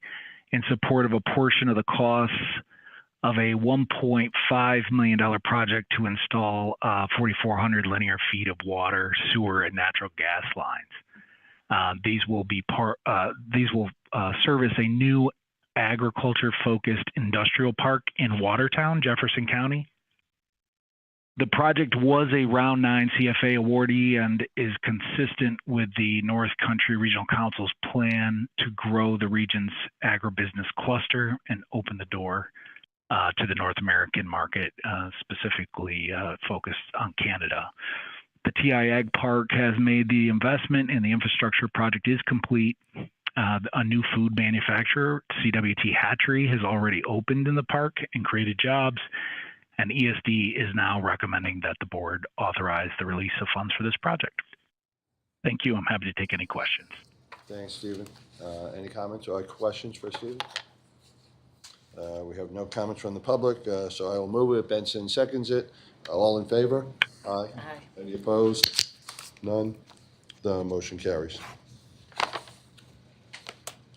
in support of a portion of the costs of a $1.5 million project to install 4,400 linear feet of water, sewer, and natural gas lines. These will service a new agriculture-focused industrial park in Watertown, Jefferson County. The project was a Round 9 CFA awardee and is consistent with the North Country Regional Council's plan to grow the region's agribusiness cluster and open the door to the North American market, specifically focused on Canada. The TI Ag Park has made the investment and the infrastructure project is complete. A new food manufacturer, CWT Hatchery, has already opened in the park and created jobs, and ESD is now recommending that the board authorize the release of funds for this project. Thank you. I'm happy to take any questions. Thanks, Stephen. Any comments or questions for Stephen? We have no comments from the public, so I will move it. Benson seconds it. All in favor? Aye. Any opposed? None. The motion carries.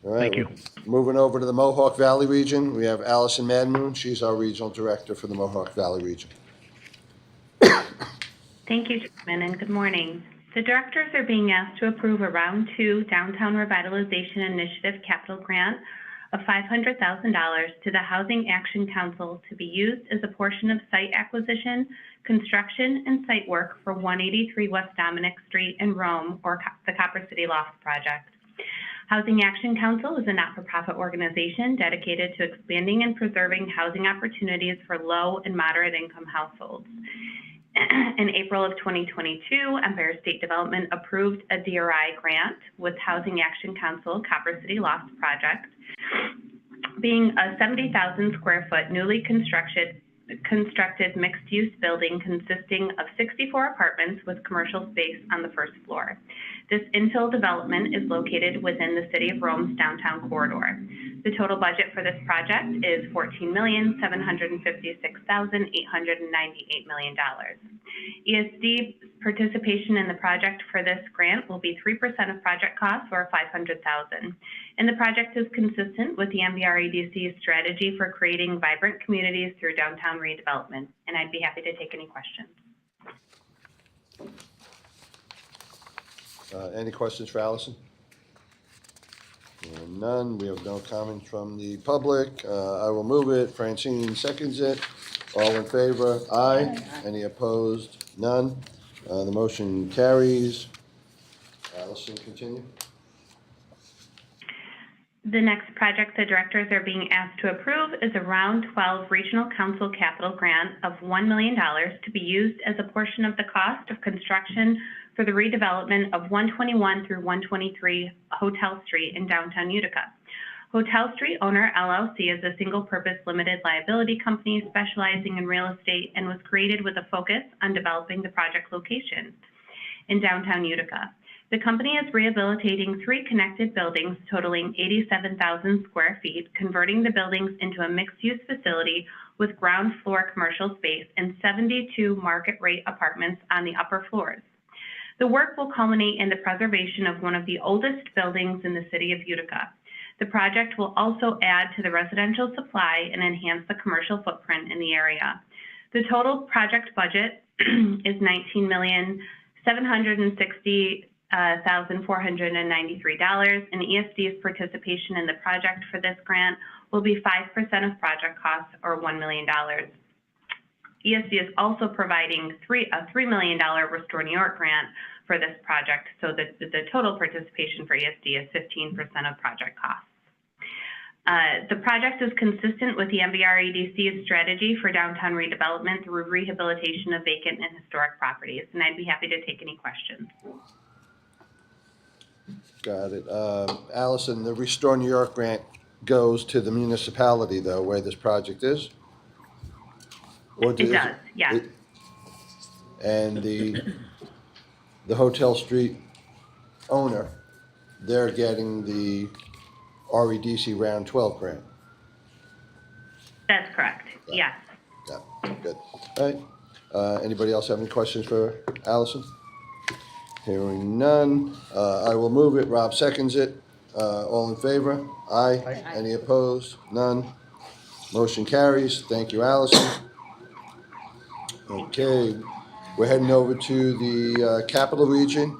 All right, Thank you. Moving over to the Mohawk Valley region, we have Allison Madmoon. She's our regional director for the Mohawk Valley region. Thank you, Chairman, and good morning. The directors are being asked to approve a Round 2 Downtown Revitalization Initiative capital grant of $500,000 to the Housing Action Council to be used as a portion of site acquisition, construction, and site work for 183 West Dominic Street in Rome, or the Copper City Loft project. Housing Action Council is a not-for-profit organization dedicated to expanding and preserving housing opportunities for low and moderate income households. In April of 2022, Empire State Development approved a DRI grant with Housing Action Council Copper City Loft project, being a 70,000 square foot newly constructed mixed-use building consisting of 64 apartments with commercial space on the first floor. This infill development is located within the City of Rome's downtown corridor. The total budget for this project is $14,756,898 million. ESD participation in the project for this grant will be 3% of project costs, or $500,000. And the project is consistent with the MVREDC's strategy for creating vibrant communities through downtown redevelopment. And I'd be happy to take any questions. Any questions for Allison? Hearing none, we have no comments from the public. I will move it. Francine seconds it. All in favor? Aye. Any opposed? None. The motion carries. Allison, continue. The next project the directors are being asked to approve is a Round 12 Regional Council Capital Grant of $1 million to be used as a portion of the cost of construction for the redevelopment of 121 through 123 Hotel Street in downtown Utica. Hotel Street Owner LLC is a single-purpose limited liability company specializing in real estate and was created with a focus on developing the project location in downtown Utica. The company is rehabilitating 3 connected buildings totaling 87,000 square feet, converting the buildings into a mixed-use facility with ground floor commercial space and 72 market-rate apartments on the upper floors. The work will culminate in the preservation of one of the oldest buildings in the city of Utica. The project will also add to the residential supply and enhance the commercial footprint in the area. The total project budget is $19,760,493, and ESD's participation in the project for this grant will be 5% of project costs, or $1 million. ESD is also providing a $3 million Restore New York grant for this project, so that the total participation for ESD is 15% of project costs. The project is consistent with the MVREDC's strategy for downtown redevelopment through rehabilitation of vacant and historic properties, and I'd be happy to take any questions. Got it. Allison, the Restore New York grant goes to the municipality, though, where this project is? Or It does, yes. And the Hotel Street owner, they're getting the REDC Round 12 grant? That's correct, yes. Yeah, good. All right. Anybody else have any questions for Allison? Hearing none, I will move it. Rob seconds it. All in favor? Aye. Any opposed? None. Motion carries. Thank you, Allison. Okay, we're heading over to the Capital Region.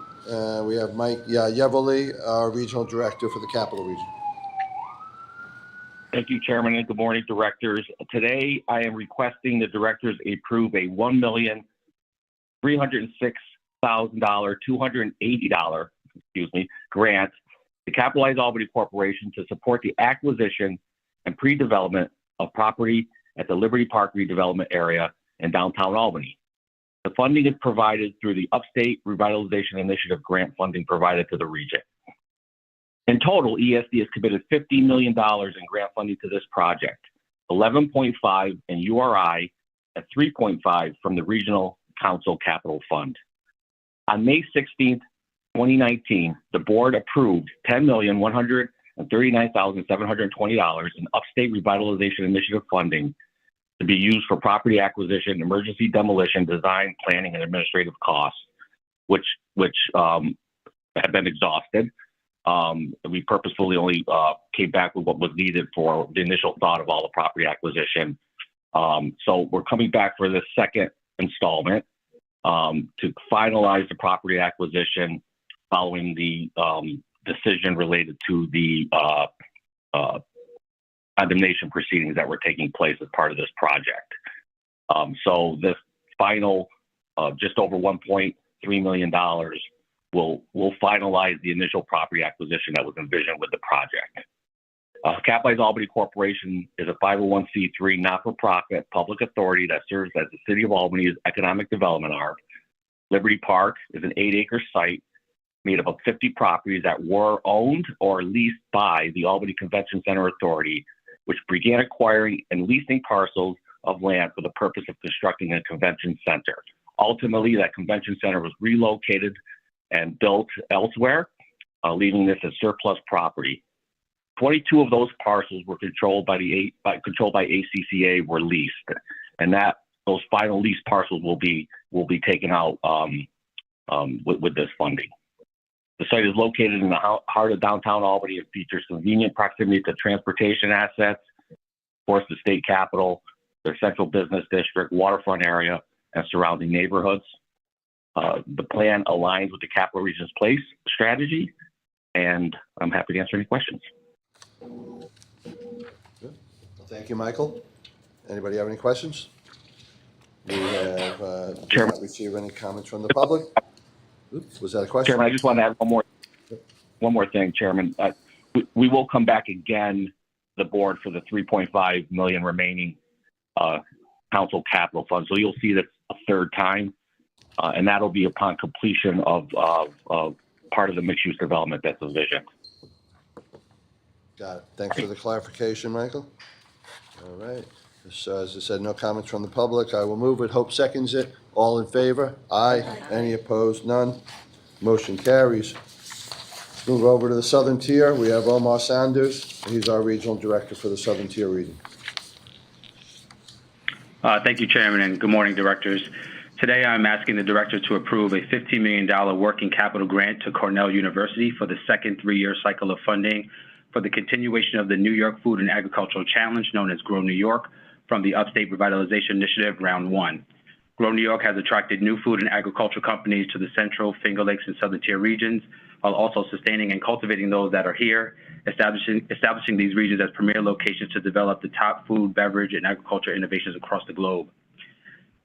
We have Mike Yeverly, our Regional Director for the Capital Region. Thank you, Chairman, and good morning, Directors. Today, I am requesting the Directors approve a $1,306,280 grant to Capitalize Albany Corporation to support the acquisition and pre-development of property at the Liberty Park redevelopment area in downtown Albany. The funding is provided through the Upstate Revitalization Initiative grant funding provided to the region. In total, ESD has committed $50 million in grant funding to this project, 11.5 in URI and 3.5 from the Regional Council Capital Fund. On May 16th, 2019, the board approved $10,139,720 in Upstate Revitalization Initiative funding to be used for property acquisition, emergency demolition, design, planning, and administrative costs, which have been exhausted. We purposefully only came back with what was needed for the initial thought of all the property acquisition. So we're coming back for this second installment to finalize the property acquisition following the decision related to the condemnation proceedings that were taking place as part of this project. So this final just over $1.3 million will finalize the initial property acquisition that was envisioned with the project. Capitalize Albany Corporation is a 501c3 not-for-profit public authority that serves as the City of Albany's economic development arm. Liberty Park is an 8-acre site made up of 50 properties that were owned or leased by the Albany Convention Center Authority, which began acquiring and leasing parcels of land for the purpose of constructing a convention center. Ultimately, that convention center was relocated and built elsewhere, leaving this as surplus property. 22 of those parcels were controlled by ACCA were leased, and those final lease parcels will be taken out with this funding. The site is located in the heart of downtown Albany and features convenient proximity to transportation assets, of course, the state capitol, the central business district, waterfront area, and surrounding neighborhoods. The plan aligns with the Capital Region's Place strategy and I'm happy to answer any questions. Thank you, Michael. Anybody have any questions? We have, did Chairman. not receive any comments from the public. Oops, was that a question? Chairman, I just want to add one more thing, Chairman. We will come back again, the board, for the 3.5 million remaining council capital funds. So you'll see this a third time, and that'll be upon completion of part of the mixed-use development that's envisioned. Got it. Thanks for the clarification, Michael. All right. So as I said, no comments from the public. I will move it. Hope seconds it. All in favor? Aye. Any opposed? None. Motion carries. Let's move over to the Southern Tier. We have Omar Sanders. He's our regional director for the Southern Tier region. Thank you, Chairman, and good morning, directors. Today, I'm asking the director to approve a $15 million working capital grant to Cornell University for the second 3-year cycle of funding for the continuation of the New York Food and Agricultural Challenge, known as Grow New York, from the Upstate Revitalization Initiative, Round 1. Grow New York has attracted new food and agriculture companies to the Central, Finger Lakes, and Southern Tier regions, while also sustaining and cultivating those that are here, establishing these regions as premier locations to develop the top food, beverage, and agriculture innovations across the globe.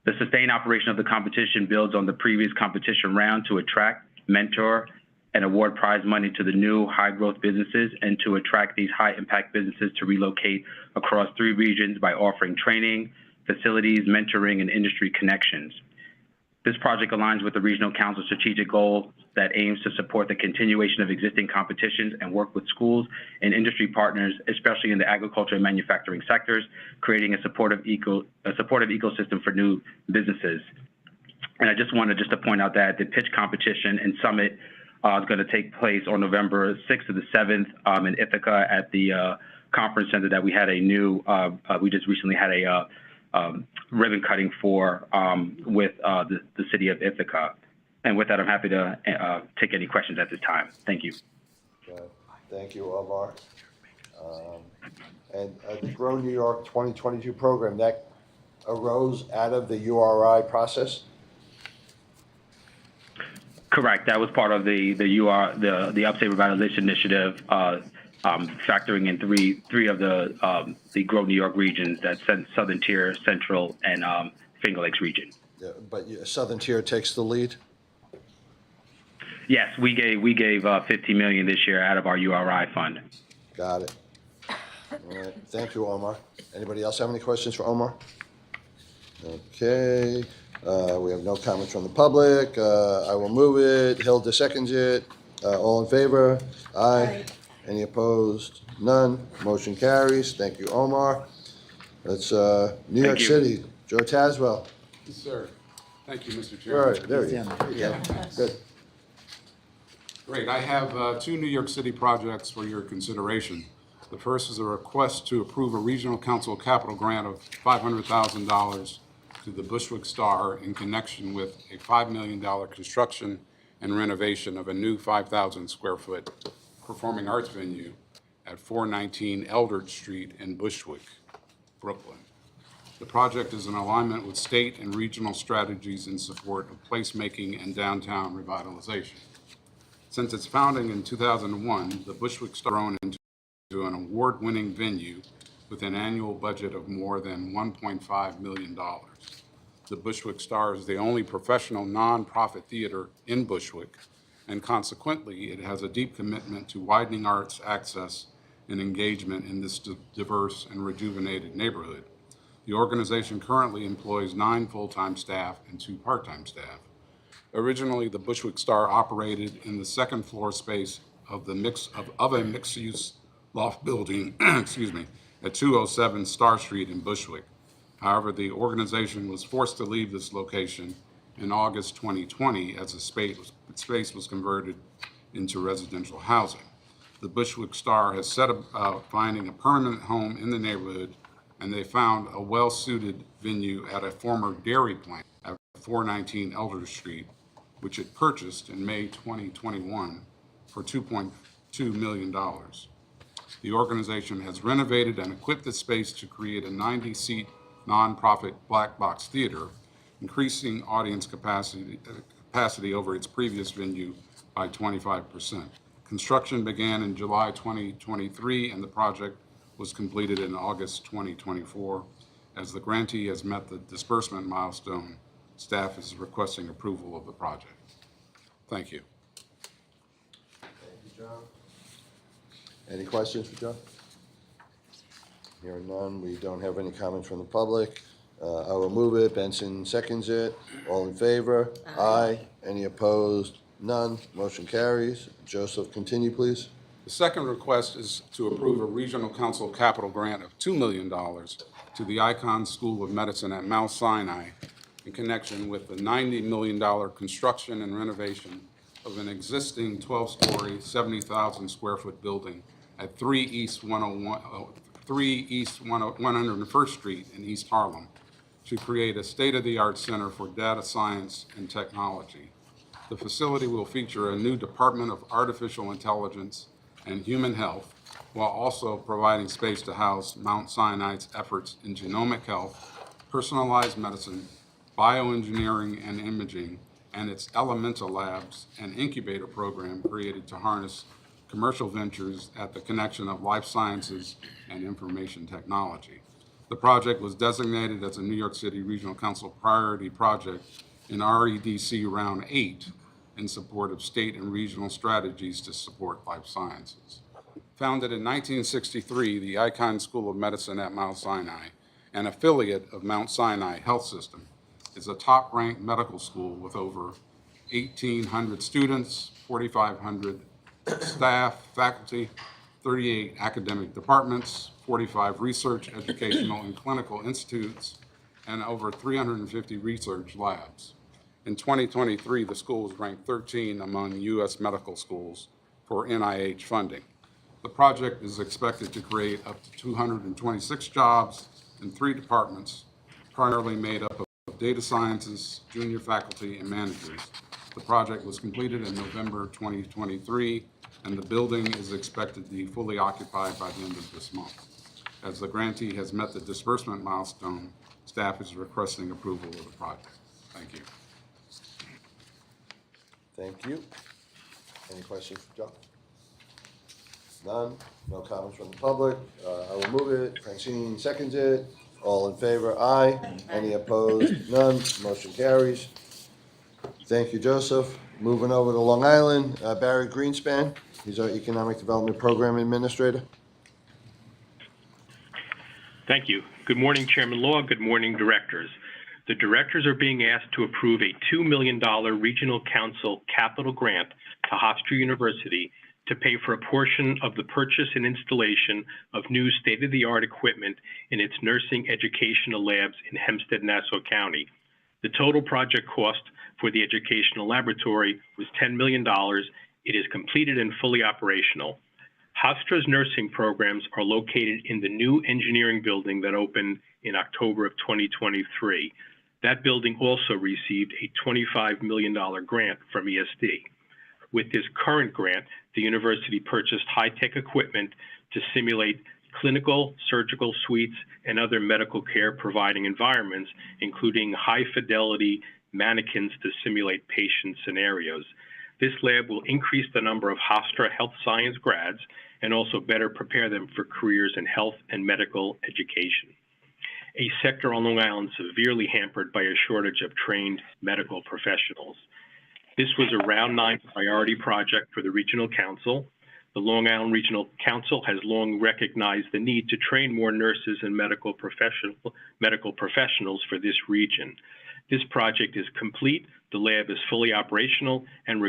The sustained operation of the competition builds on the previous competition round to attract, mentor, and award prize money to the new high-growth businesses and to attract these high-impact businesses to relocate across 3 regions by offering training, facilities, mentoring, and industry connections. This project aligns with the Regional Council's strategic goal that aims to support the continuation of existing competitions and work with schools and industry partners, especially in the agriculture and manufacturing sectors, creating a supportive ecosystem for new businesses. And I just wanted to point out that the pitch competition and summit is going to take place on November 6th to the 7th in Ithaca at the conference center that we had we just recently had a ribbon cutting for with the city of Ithaca. And with that, I'm happy to take any questions at this time. Thank you. Thank you, Omar. And the Grow New York 2022 program, that arose out of the URI process? Correct. That was part of the Upstate Revitalization Initiative, factoring in three of the Grow New York regions, that's Southern Tier, Central, and Finger Lakes region. Yeah, but Southern Tier takes the lead? Yes, we gave $50 million this year out of our URI fund. Got it. All right. Thank you, Omar. Anybody else have any questions for Omar? Okay. We have no comments from the public. I will move it. Hilda seconds it. All in favor? Aye. Any opposed? None. Motion carries. Thank you, Omar. That's New York City. Joe Taswell. Yes, sir. Thank you, Mr. All Chairman. right, there you go. Good. Great. I have 2 New York City projects for your consideration. The first is a request to approve a regional council capital grant of $500,000 to the Bushwick Star in connection with a $5 million construction and renovation of a new 5,000 square foot performing arts venue at 419 Eldridge Street in Bushwick, Brooklyn. The project is in alignment with state and regional strategies in support of placemaking and downtown revitalization. Since its founding in 2001, the Bushwick Star has grown into an award-winning venue with an annual budget of more than $1.5 million. The Bushwick Star is the only professional nonprofit theater in Bushwick, and consequently, it has a deep commitment to widening arts access and engagement in this diverse and rejuvenated neighborhood. The organization currently employs 9 full-time staff and 2 part-time staff. Originally, the Bushwick Star operated in the second floor space of a mixed-use loft building, excuse me, at 207 Star Street in Bushwick. However, the organization was forced to leave this location in August 2020 as the space was converted into residential housing. The Bushwick Star has set about finding a permanent home in the neighborhood, and they found a well-suited venue at a former dairy plant at 419 Eldridge Street, which it purchased in May 2021 for $2.2 million. The organization has renovated and equipped the space to create a 90-seat nonprofit black box theater, increasing audience capacity over its previous venue by 25%. Construction began in July 2023, and the project was completed in August 2024. As the grantee has met the disbursement milestone, staff is requesting approval of the project. Thank you. Thank you, John. Any questions for John? Hearing none, we don't have any comments from the public. I will move it. Benson seconds it. All in favor? Aye. Any opposed? None. Motion carries. Joseph, continue, please. The second request is to approve a Regional Council capital grant of $2 million to the Icahn School of Medicine at Mount Sinai in connection with the $90 million construction and renovation of an existing 12-story, 70,000 square foot building at 3 East 101st Street in East Harlem to create a state-of-the-art center for data science and technology. The facility will feature a new Department of Artificial Intelligence and Human Health, while also providing space to house Mount Sinai's efforts in genomic health, personalized medicine, bioengineering and imaging, and its elemental labs and incubator program created to harness commercial ventures at the connection of life sciences and information technology. The project was designated as a New York City Regional Council priority project in REDC Round 8 in support of state and regional strategies to support life sciences. Founded in 1963, the Icahn School of Medicine at Mount Sinai, an affiliate of Mount Sinai Health System, is a top-ranked medical school with over 1,800 students, 4,500 staff, faculty, 38 academic departments, 45 research, educational, and clinical institutes, and over 350 research labs. In 2023, the school was ranked 13 among U.S. medical schools for NIH funding. The project is expected to create up to 226 jobs in 3 departments, primarily made up of data sciences, junior faculty, and managers. The project was completed in November 2023, and the building is expected to be fully occupied by the end of this month. As the grantee has met the disbursement milestone, staff is requesting approval of the project. Thank you. Thank you. Any questions for John? None. No comments from the public. I will move it. Francine seconds it. All in favor? Aye. Any opposed? None. Motion carries. Thank you, Joseph. Moving over to Long Island, Barry Greenspan. He's our Economic Development Program Administrator. Thank you. Good morning, Chairman Law. Good morning, directors. The directors are being asked to approve a $2 million Regional Council capital grant to Hofstra University to pay for a portion of the purchase and installation of new state-of-the-art equipment in its nursing educational labs in Hempstead, Nassau County. The total project cost for the educational laboratory was $10 million. It is completed and fully operational. Hofstra's nursing programs are located in the new engineering building that opened in October of 2023. That building also received a $25 million grant from ESD. With this current grant, the university purchased high-tech equipment to simulate clinical, surgical suites, and other medical care providing environments, including high-fidelity mannequins to simulate patient scenarios. This lab will increase the number of Hofstra health science grads and also better prepare them for careers in health and medical education, a sector on Long Island severely hampered by a shortage of trained medical professionals. This was a Round 9 priority project for the Regional Council. The Long Island Regional Council has long recognized the need to train more nurses and medical professionals for this region. This project is complete, the lab is fully operational, and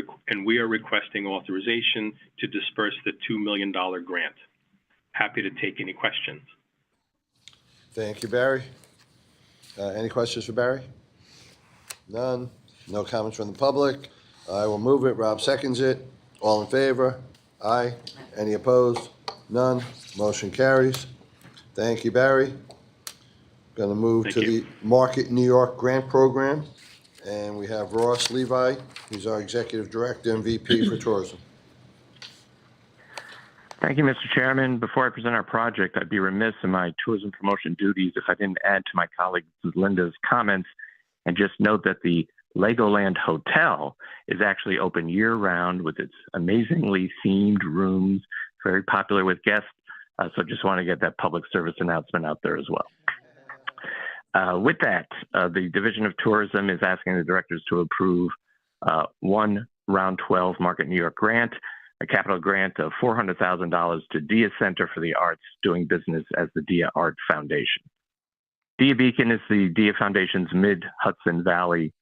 we are requesting authorization to disperse the $2 million grant. Happy to take any questions. Thank you, Barry. Any questions for Barry? None. No comments from the public. I will move it. Rob seconds it. All in favor? Aye. Any opposed? None. Motion carries. Thank you, Barry. Going to move to the Market New York Grant Program. And we have Ross Levi. He's our Executive Director and VP for Tourism. Thank you, Mr. Chairman. Before I present our project, I'd be remiss in my tourism promotion duties if I didn't add to my colleague Linda's comments and just note that the Legoland Hotel is actually open year-round with its amazingly themed rooms, very popular with guests. So just want to get that public service announcement out there as well. With that, the Division of Tourism is asking the directors to approve one Round 12 Market New York grant, a capital grant of $400,000 to DIA Center for the Arts, doing business as the DIA Art Foundation. DIA Beacon is the DIA Foundation's Mid-Hudson Valley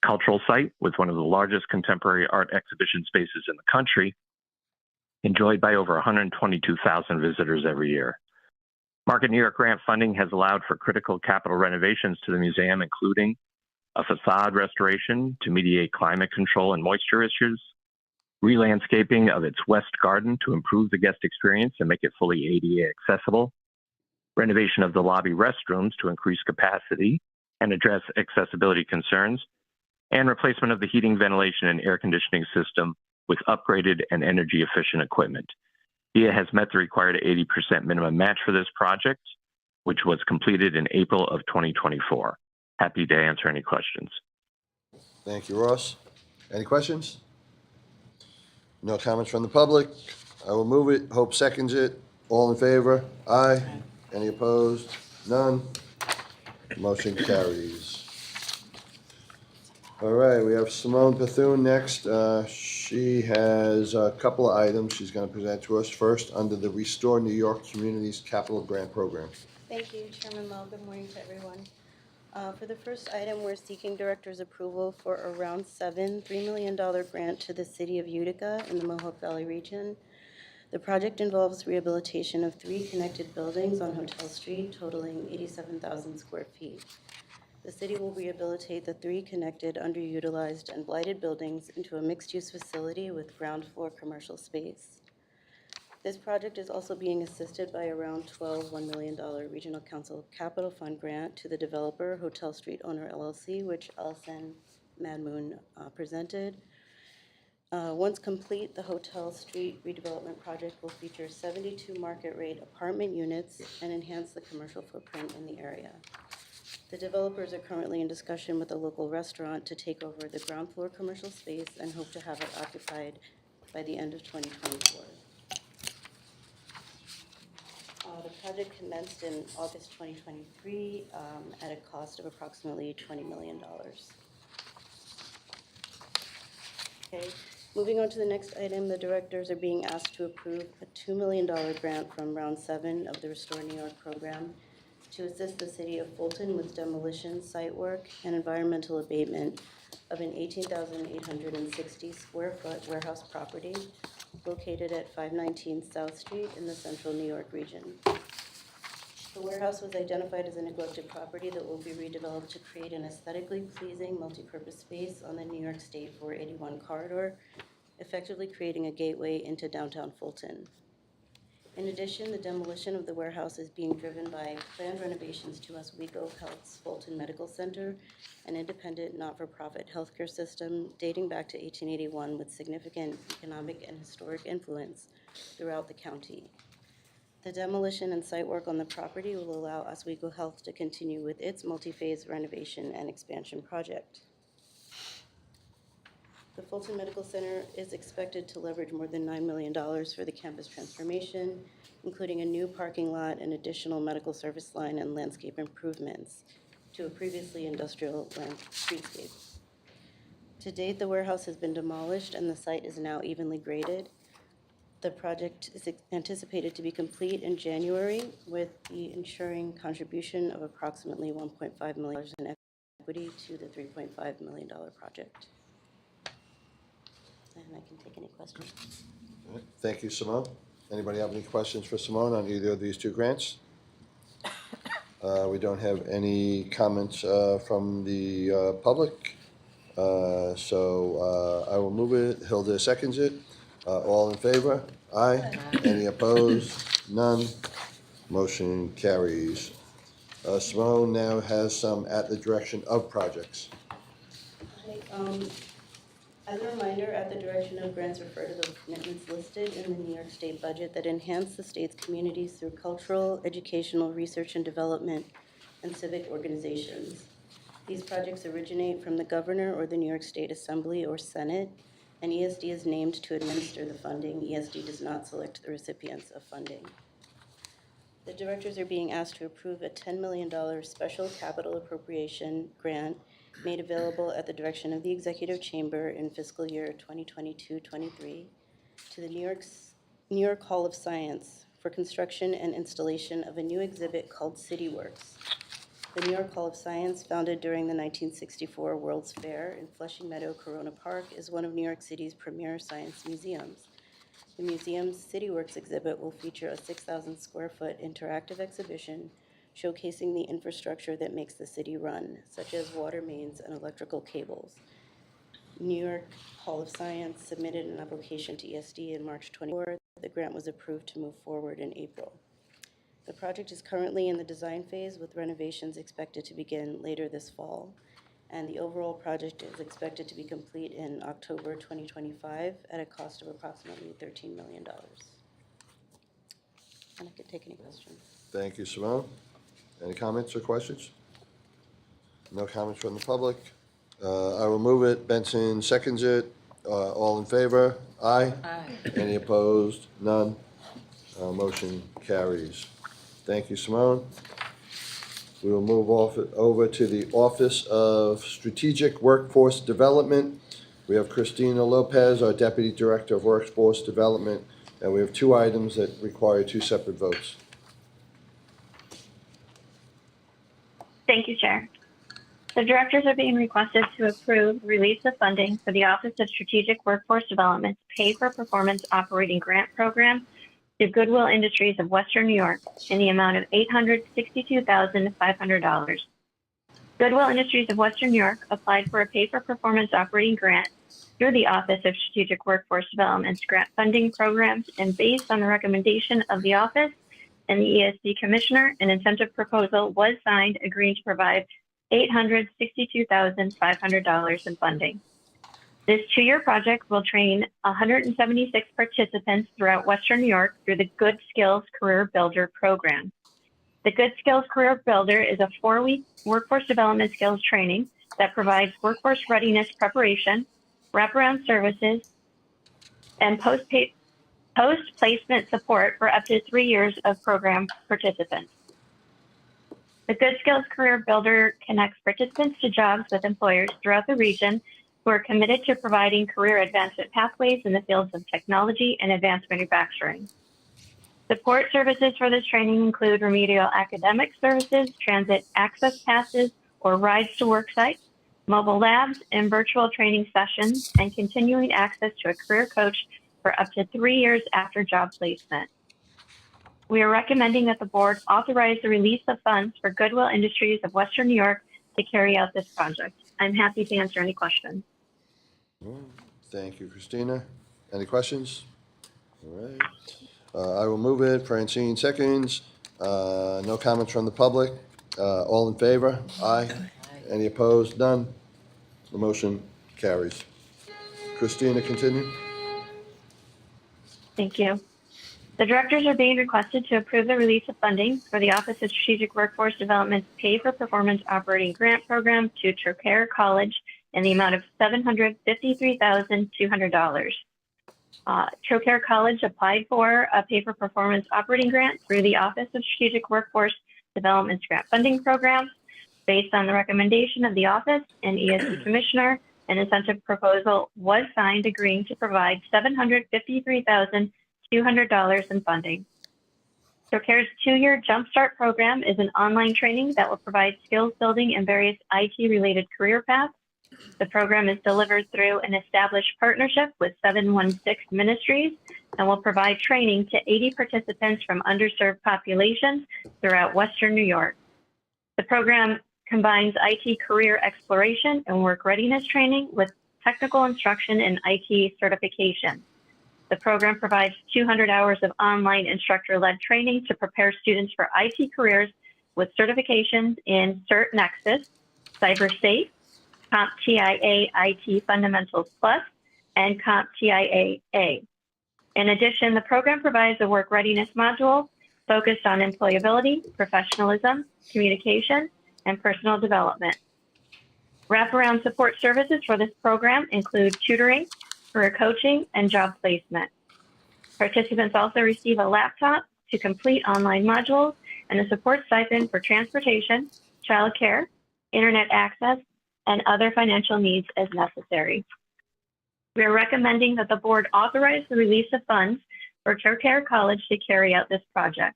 cultural site with one of the largest contemporary art exhibition spaces in the country, enjoyed by over 122,000 visitors every year. Market New York grant funding has allowed for critical capital renovations to the museum, including a facade restoration to mediate climate control and moisture issues, re-landscaping of its west garden to improve the guest experience and make it fully ADA accessible, renovation of the lobby restrooms to increase capacity and address accessibility concerns, and replacement of the heating, ventilation, and air conditioning system with upgraded and energy-efficient equipment. DIA has met the required 80% minimum match for this project, which was completed in April of 2024. Happy to answer any questions. Thank you, Ross. Any questions? No comments from the public. I will move it. Hope seconds it. All in favor? Aye. Any opposed? None. Motion carries. All right, we have Simone Bethune next. She has a couple of items she's going to present to us. First, under the Restore New York Communities Capital Grant Program. Thank you, Chairman Lowe. Good morning to everyone. For the first item, we're seeking director's approval for a round 7 $3 million grant to the city of Utica in the Mohawk Valley region. The project involves rehabilitation of 3 connected buildings on Hotel Street, totaling 87,000 square feet. The city will rehabilitate the 3 connected, underutilized, and blighted buildings into a mixed-use facility with ground floor commercial space. This project is also being assisted by a round 12 $1 million Regional Council Capital Fund grant to the developer, Hotel Street Owner LLC, which Allison Madmoon presented. Once complete, the Hotel Street redevelopment project will feature 72 market rate apartment units and enhance the commercial footprint in the area. The developers are currently in discussion with a local restaurant to take over the ground floor commercial space and hope to have it occupied by the end of 2024. The project commenced in August 2023 at a cost of approximately $20 million. Okay, moving on to the next item, the directors are being asked to approve a $2 million grant from round 7 of the Restore New York program to assist the city of Fulton with demolition, site work, and environmental abatement of an 18,860 square foot warehouse property located at 519 South Street in the central New York region. The warehouse was identified as a neglected property that will be redeveloped to create an aesthetically pleasing multi-purpose space on the New York State 481 corridor, effectively creating a gateway into downtown Fulton. In addition, the demolition of the warehouse is being driven by planned renovations to Oswego Health's Fulton Medical Center, an independent not-for-profit healthcare system dating back to 1881 with significant economic and historic influence throughout the county. The demolition and site work on the property will allow Oswego Health to continue with its multi-phase renovation and expansion project. The Fulton Medical Center is expected to leverage more than $9 million for the campus transformation, including a new parking lot, an additional medical service line, and landscape improvements to a previously industrial streetscape. To date, the warehouse has been demolished and the site is now evenly graded. The project is anticipated to be complete in January with the ensuring contribution of approximately $1.5 million in equity to the $3.5 million project. And I can take any questions. All right. Thank you, Simone. Anybody have any questions for Simone on either of these 2 grants? We don't have any comments from the public. So I will move it. Hilda seconds it. All in favor? Aye. Any opposed? None. Motion carries. Simone now has some at the direction of projects. As a reminder, at the direction of grants, refer to those commitments listed in the New York State budget that enhance the state's communities through cultural, educational, research and development, and civic organizations. These projects originate from the governor or the New York State Assembly or Senate, and ESD is named to administer the funding. ESD does not select the recipients of funding. The directors are being asked to approve a $10 million special capital appropriation grant made available at the direction of the Executive Chamber in fiscal year 2022-23 to the New York Hall of Science for construction and installation of a new exhibit called CityWorks. The New York Hall of Science, founded during the 1964 World's Fair in Flushing Meadow, Corona Park, is one of New York City's premier science museums. The museum's CityWorks exhibit will feature a 6,000 square foot interactive exhibition showcasing the infrastructure that makes the city run, such as water mains and electrical cables. New York Hall of Science submitted an application to ESD in March 24. The grant was approved to move forward in April. The project is currently in the design phase, with renovations expected to begin later this fall, and the overall project is expected to be complete in October 2025 at a cost of approximately $13 million. And I could take any questions. Thank you, Simone. Any comments or questions? No comments from the public. I will move it. Benson seconds it. All in favor? Aye. Aye. Any opposed? None. Motion carries. Thank you, Simone. We will move over to the Office of Strategic Workforce Development. We have Christina Lopez, our Deputy Director of Workforce Development, and we have two items that require two separate votes. Thank you, Chair. The directors are being requested to approve the release of funding for the Office of Strategic Workforce Development's Pay for Performance Operating Grant Program to Goodwill Industries of Western New York in the amount of $862,500. Goodwill Industries of Western New York applied for a Pay for Performance Operating Grant through the Office of Strategic Workforce Development's grant funding programs, and based on the recommendation of the office and the ESD Commissioner, an incentive proposal was signed agreeing to provide $862,500 in funding. This 2-year project will train 176 participants throughout Western New York through the Good Skills Career Builder program. The Good Skills Career Builder is a 4-week workforce development skills training that provides workforce readiness preparation, wraparound services, and post-placement support for up to 3 years of program participants. The Good Skills Career Builder connects participants to jobs with employers throughout the region who are committed to providing career advancement pathways in the fields of technology and advanced manufacturing. Support services for this training include remedial academic services, transit access passes or rides to work sites, mobile labs, and virtual training sessions, and continuing access to a career coach for up to 3 years after job placement. We are recommending that the board authorize the release of funds for Goodwill Industries of Western New York to carry out this project. I'm happy to answer any questions. Thank you, Christina. Any questions? All right. I will move it. Francine seconds. No comments from the public. All in favor? Aye. Any opposed? None. The motion carries. Christina, continue. Thank you. The directors are being requested to approve the release of funding for the Office of Strategic Workforce Development's Pay for Performance Operating Grant Program to Trocaire College in the amount of $753,200. Trocaire College applied for a Pay for Performance Operating Grant through the Office of Strategic Workforce Development's grant funding program. Based on the recommendation of the office and ESD Commissioner, an incentive proposal was signed agreeing to provide $753,200 in funding. Trocaire's 2-year Jumpstart program is an online training that will provide skills building in various IT-related career paths. The program is delivered through an established partnership with 716 Ministries and will provide training to 80 participants from underserved populations throughout Western New York. The program combines IT career exploration and work readiness training with technical instruction and IT certification. The program provides 200 hours of online instructor-led training to prepare students for IT careers with certifications in Cert Nexus, CyberSafe, CompTIA IT Fundamentals Plus, and CompTIA A. In addition, the program provides a work readiness module focused on employability, professionalism, communication, and personal development. Wraparound support services for this program include tutoring, career coaching, and job placement. Participants also receive a laptop to complete online modules and a support stipend for transportation, childcare, internet access, and other financial needs as necessary. We are recommending that the board authorize the release of funds for Charter College to carry out this project.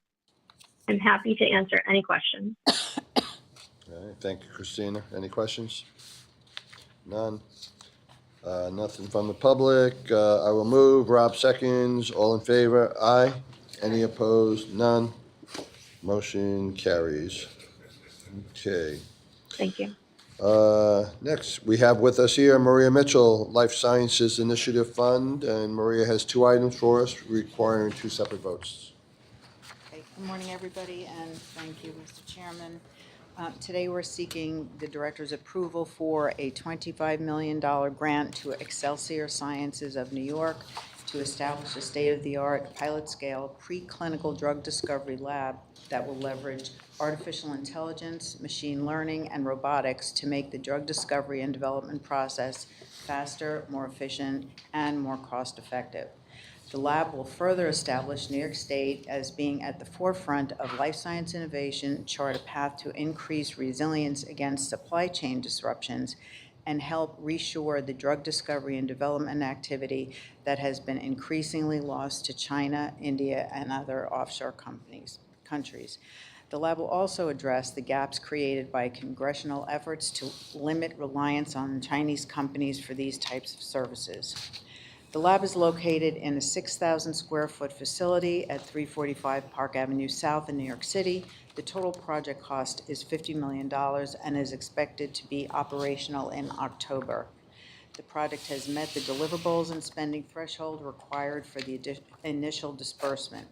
I'm happy to answer any questions. All right, thank you, Christina. Any questions? None. Nothing from the public. I will move. Rob seconds. All in favor? Aye. Any opposed? None. Motion carries. Okay. Thank you. Next, we have with us here Maria Mitchell, Life Sciences Initiative Fund, and Maria has two items for us requiring two separate votes. Okay, good morning, everybody, and thank you, Mr. Chairman. Today, we're seeking the director's approval for a $25 million grant to Excelsior Sciences of New York to establish a state-of-the-art pilot-scale preclinical drug discovery lab that will leverage artificial intelligence, machine learning, and robotics to make the drug discovery and development process faster, more efficient, and more cost-effective. The lab will further establish New York State as being at the forefront of life science innovation, chart a path to increase resilience against supply chain disruptions, and help reshore the drug discovery and development activity that has been increasingly lost to China, India, and other offshore countries. The lab will also address the gaps created by congressional efforts to limit reliance on Chinese companies for these types of services. The lab is located in a 6,000 square foot facility at 345 Park Avenue South in New York City. The total project cost is $50 million and is expected to be operational in October. The project has met the deliverables and spending threshold required for the initial disbursement.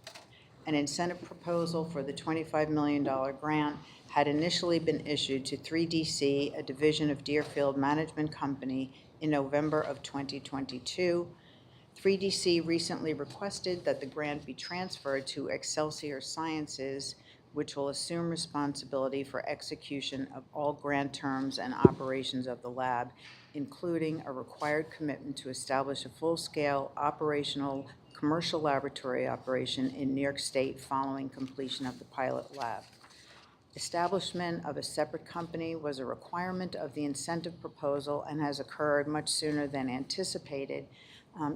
An incentive proposal for the $25 million grant had initially been issued to 3DC, a division of Deerfield Management Company, in November of 2022. 3DC recently requested that the grant be transferred to Excelsior Sciences, which will assume responsibility for execution of all grant terms and operations of the lab, including a required commitment to establish a full-scale operational commercial laboratory operation in New York State following completion of the pilot lab. Establishment of a separate company was a requirement of the incentive proposal and has occurred much sooner than anticipated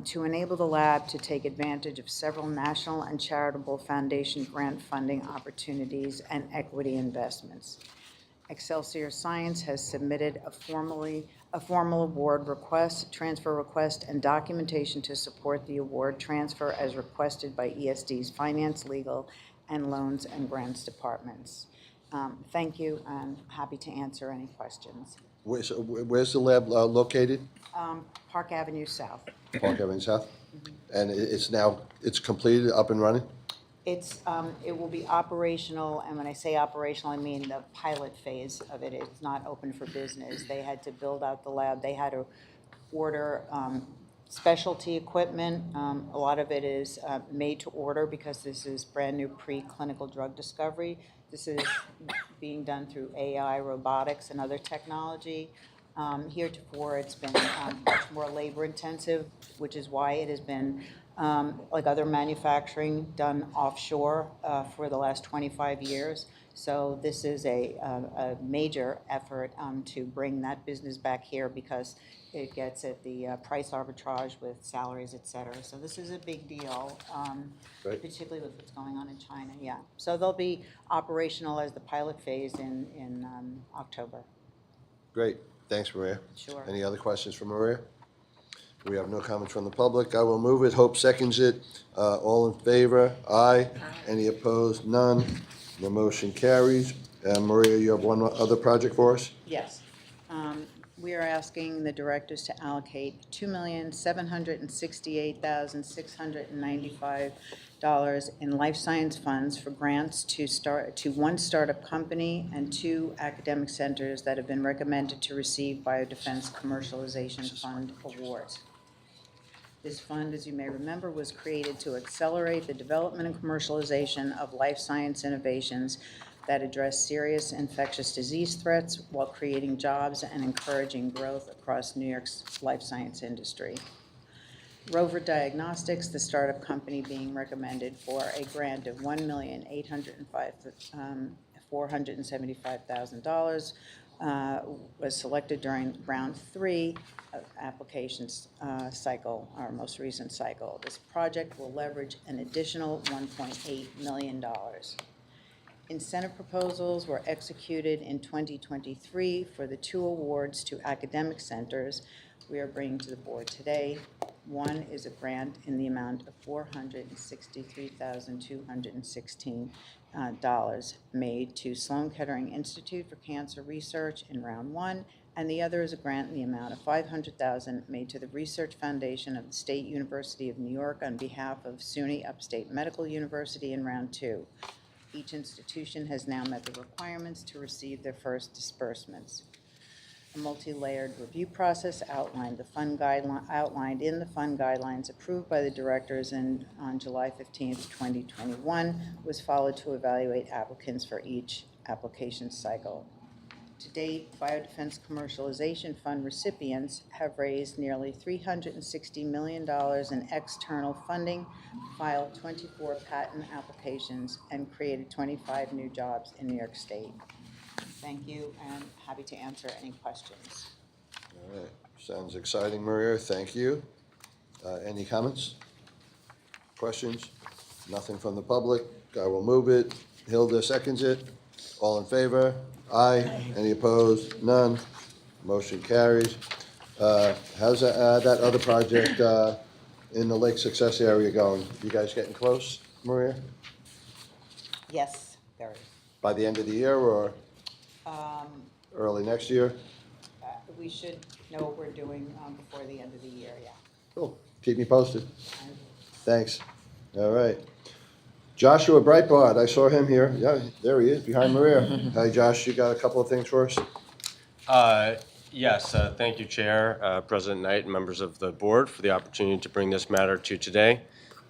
to enable the lab to take advantage of several national and charitable foundation grant funding opportunities and equity investments. Excelsior Science has submitted a formal award request, transfer request, and documentation to support the award transfer as requested by ESD's Finance, Legal, and Loans and Grants departments. Thank you, and happy to answer any questions. Where's the lab located? Park Avenue South. Park Avenue South? And it's completed, up and running? It will be operational, and when I say operational, I mean the pilot phase of it. It's not open for business. They had to build out the lab. They had to order specialty equipment. A lot of it is made to order because this is brand new preclinical drug discovery. This is being done through AI, robotics, and other technology. Heretofore, it's been much more labor intensive, which is why it has been, like other manufacturing, done offshore for the last 25 years. So this is a major effort to bring that business back here because it gets at the price arbitrage with salaries, et cetera. So this is a big deal, particularly with what's going on in China, yeah. So they'll be operational as the pilot phase in October. Great. Thanks, Maria. Sure. Any other questions for Maria? We have no comments from the public. I will move it. Hope seconds it. All in favor? Aye. Any opposed? None. The motion carries. Maria, you have one other project for us? Yes. We are asking the directors to allocate $2,768,695 in life science funds for grants to one startup company and 2 academic centers that have been recommended to receive Biodefense Commercialization Fund awards. This fund, as you may remember, was created to accelerate the development and commercialization of life science innovations that address serious infectious disease threats while creating jobs and encouraging growth across New York's life science industry. Rover Diagnostics, the startup company being recommended for a grant of $1,805,475,000, was selected during round 3 of applications cycle, our most recent cycle. This project will leverage an additional $1.8 million. Incentive proposals were executed in 2023 for the 2 awards to academic centers we are bringing to the board today. One is a grant in the amount of $463,216 made to Sloan Kettering Institute for Cancer Research in round 1, and the other is a grant in the amount of $500,000 made to the Research Foundation of the State University of New York on behalf of SUNY Upstate Medical University in round 2. Each institution has now met the requirements to receive their first disbursements. A multi-layered review process outlined in the fund guidelines approved by the directors on July 15th, 2021, was followed to evaluate applicants for each application cycle. To date, Biodefense Commercialization Fund recipients have raised nearly $360 million in external funding, filed 24 patent applications, and created 25 new jobs in New York State. Thank you, and happy to answer any questions. All right, sounds exciting, Maria, thank you. Any comments? Questions? Nothing from the public. I will move it. Hilda seconds it. All in favor? Aye. Any opposed? None. Motion carries. How's that other project in the Lake Success area going? You guys getting close, Maria? Yes, there is. By the end of the year or early next year? We should know what we're doing before the end of the year, yeah. Cool. Keep me posted. Thanks. All right. Joshua Breitbart, I saw him here. Yeah, there he is, behind Maria. Hi, Josh, you got a couple of things for us? Yes, thank you, Chair, President Knight, and members of the board for the opportunity to bring this matter to today.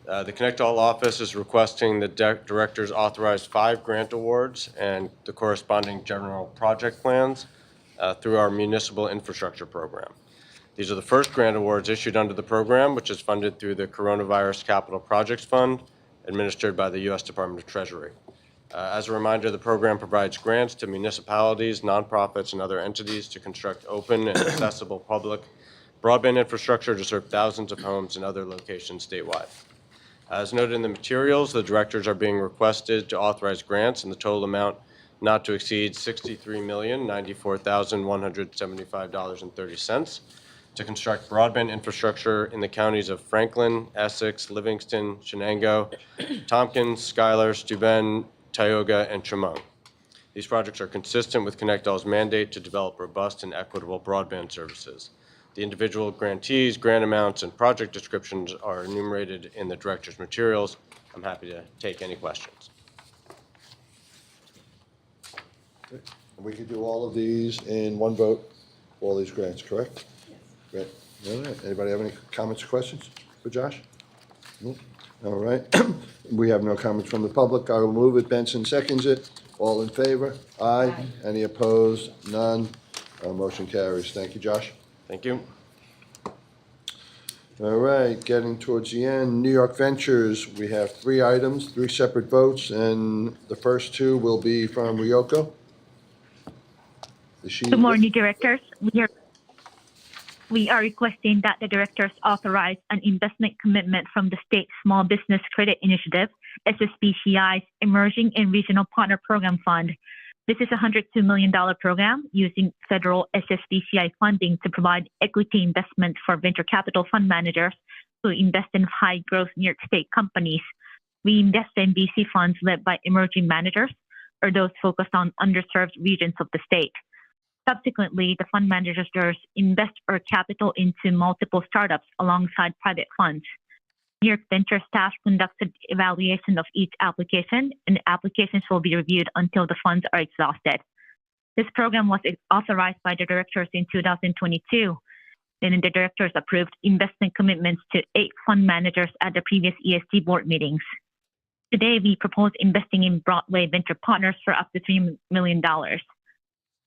The Connect All office is requesting the directors authorize 5 grant awards and the corresponding general project plans through our municipal infrastructure program. These are the first grant awards issued under the program, which is funded through the Coronavirus Capital Projects Fund, administered by the U.S. Department of Treasury. As a reminder, the program provides grants to municipalities, nonprofits, and other entities to construct open and accessible public broadband infrastructure to serve thousands of homes in other locations statewide. As noted in the materials, the directors are being requested to authorize grants in the total amount not to exceed $63,094,175.30 to construct broadband infrastructure in the counties of Franklin, Essex, Livingston, Shenango, Tompkins, Schuyler, Steuben, Tioga, and Chemung. These projects are consistent with Connect All's mandate to develop robust and equitable broadband services. The individual grantees, grant amounts, and project descriptions are enumerated in the director's materials. I'm happy to take any questions. We could do all of these in one vote, all these grants, correct? Yes. Great. All right. Anybody have any comments or questions for Josh? No? All right. We have no comments from the public. I will move it. Benson seconds it. All in favor? Aye. Any opposed? None. Motion carries. Thank you, Josh. Thank you. All right, getting towards the end, New York Ventures, we have 3 items, 3 separate votes, and the first 2 will be from Ryoko. Good morning, directors. We are requesting that the directors authorize an investment commitment from the State Small Business Credit Initiative, SSBCI's Emerging and Regional Partner Program Fund. This is a $102 million program using federal SSBCI funding to provide equity investment for venture capital fund managers who invest in high-growth New York State companies. We invest in VC funds led by emerging managers or those focused on underserved regions of the state. Subsequently, the fund managers invest our capital into multiple startups alongside private funds. New York Venture staff conducted evaluation of each application, and applications will be reviewed until the funds are exhausted. This program was authorized by the directors in 2022. Then the directors approved investment commitments to 8 fund managers at the previous ESD board meetings. Today, we propose investing in Broadway Venture Partners for up to $3 million.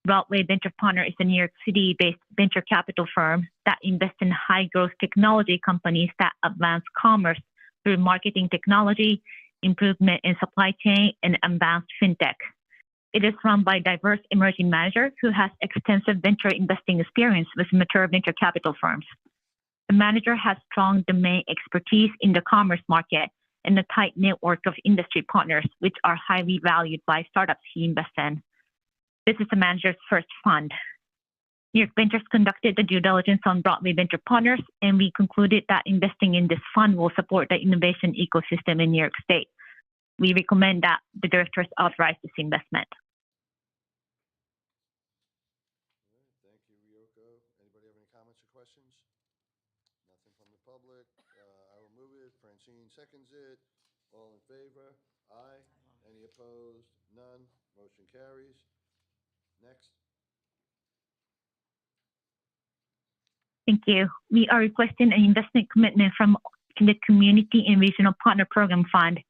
Broadway Venture Partner is a New York City-based venture capital firm that invests in high-growth technology companies that advance commerce through marketing technology, improvement in supply chain, and advanced fintech. It is run by a diverse emerging manager who has extensive venture investing experience with mature venture capital firms. The manager has strong domain expertise in the commerce market and a tight network of industry partners, which are highly valued by startups he invests in. This is the manager's first fund. New York Ventures conducted the due diligence on Broadway Venture Partners, and we concluded that investing in this fund will support the innovation ecosystem in New York State. We recommend that the directors authorize this investment. Thank you, Ryoko. Anybody have any comments or questions? Nothing from the public. I will move it. Francine seconds it. All in favor? Aye. Any opposed? None. Motion carries. Next. Thank you. We are requesting an investment commitment from the Community and Regional Partner Program Fund.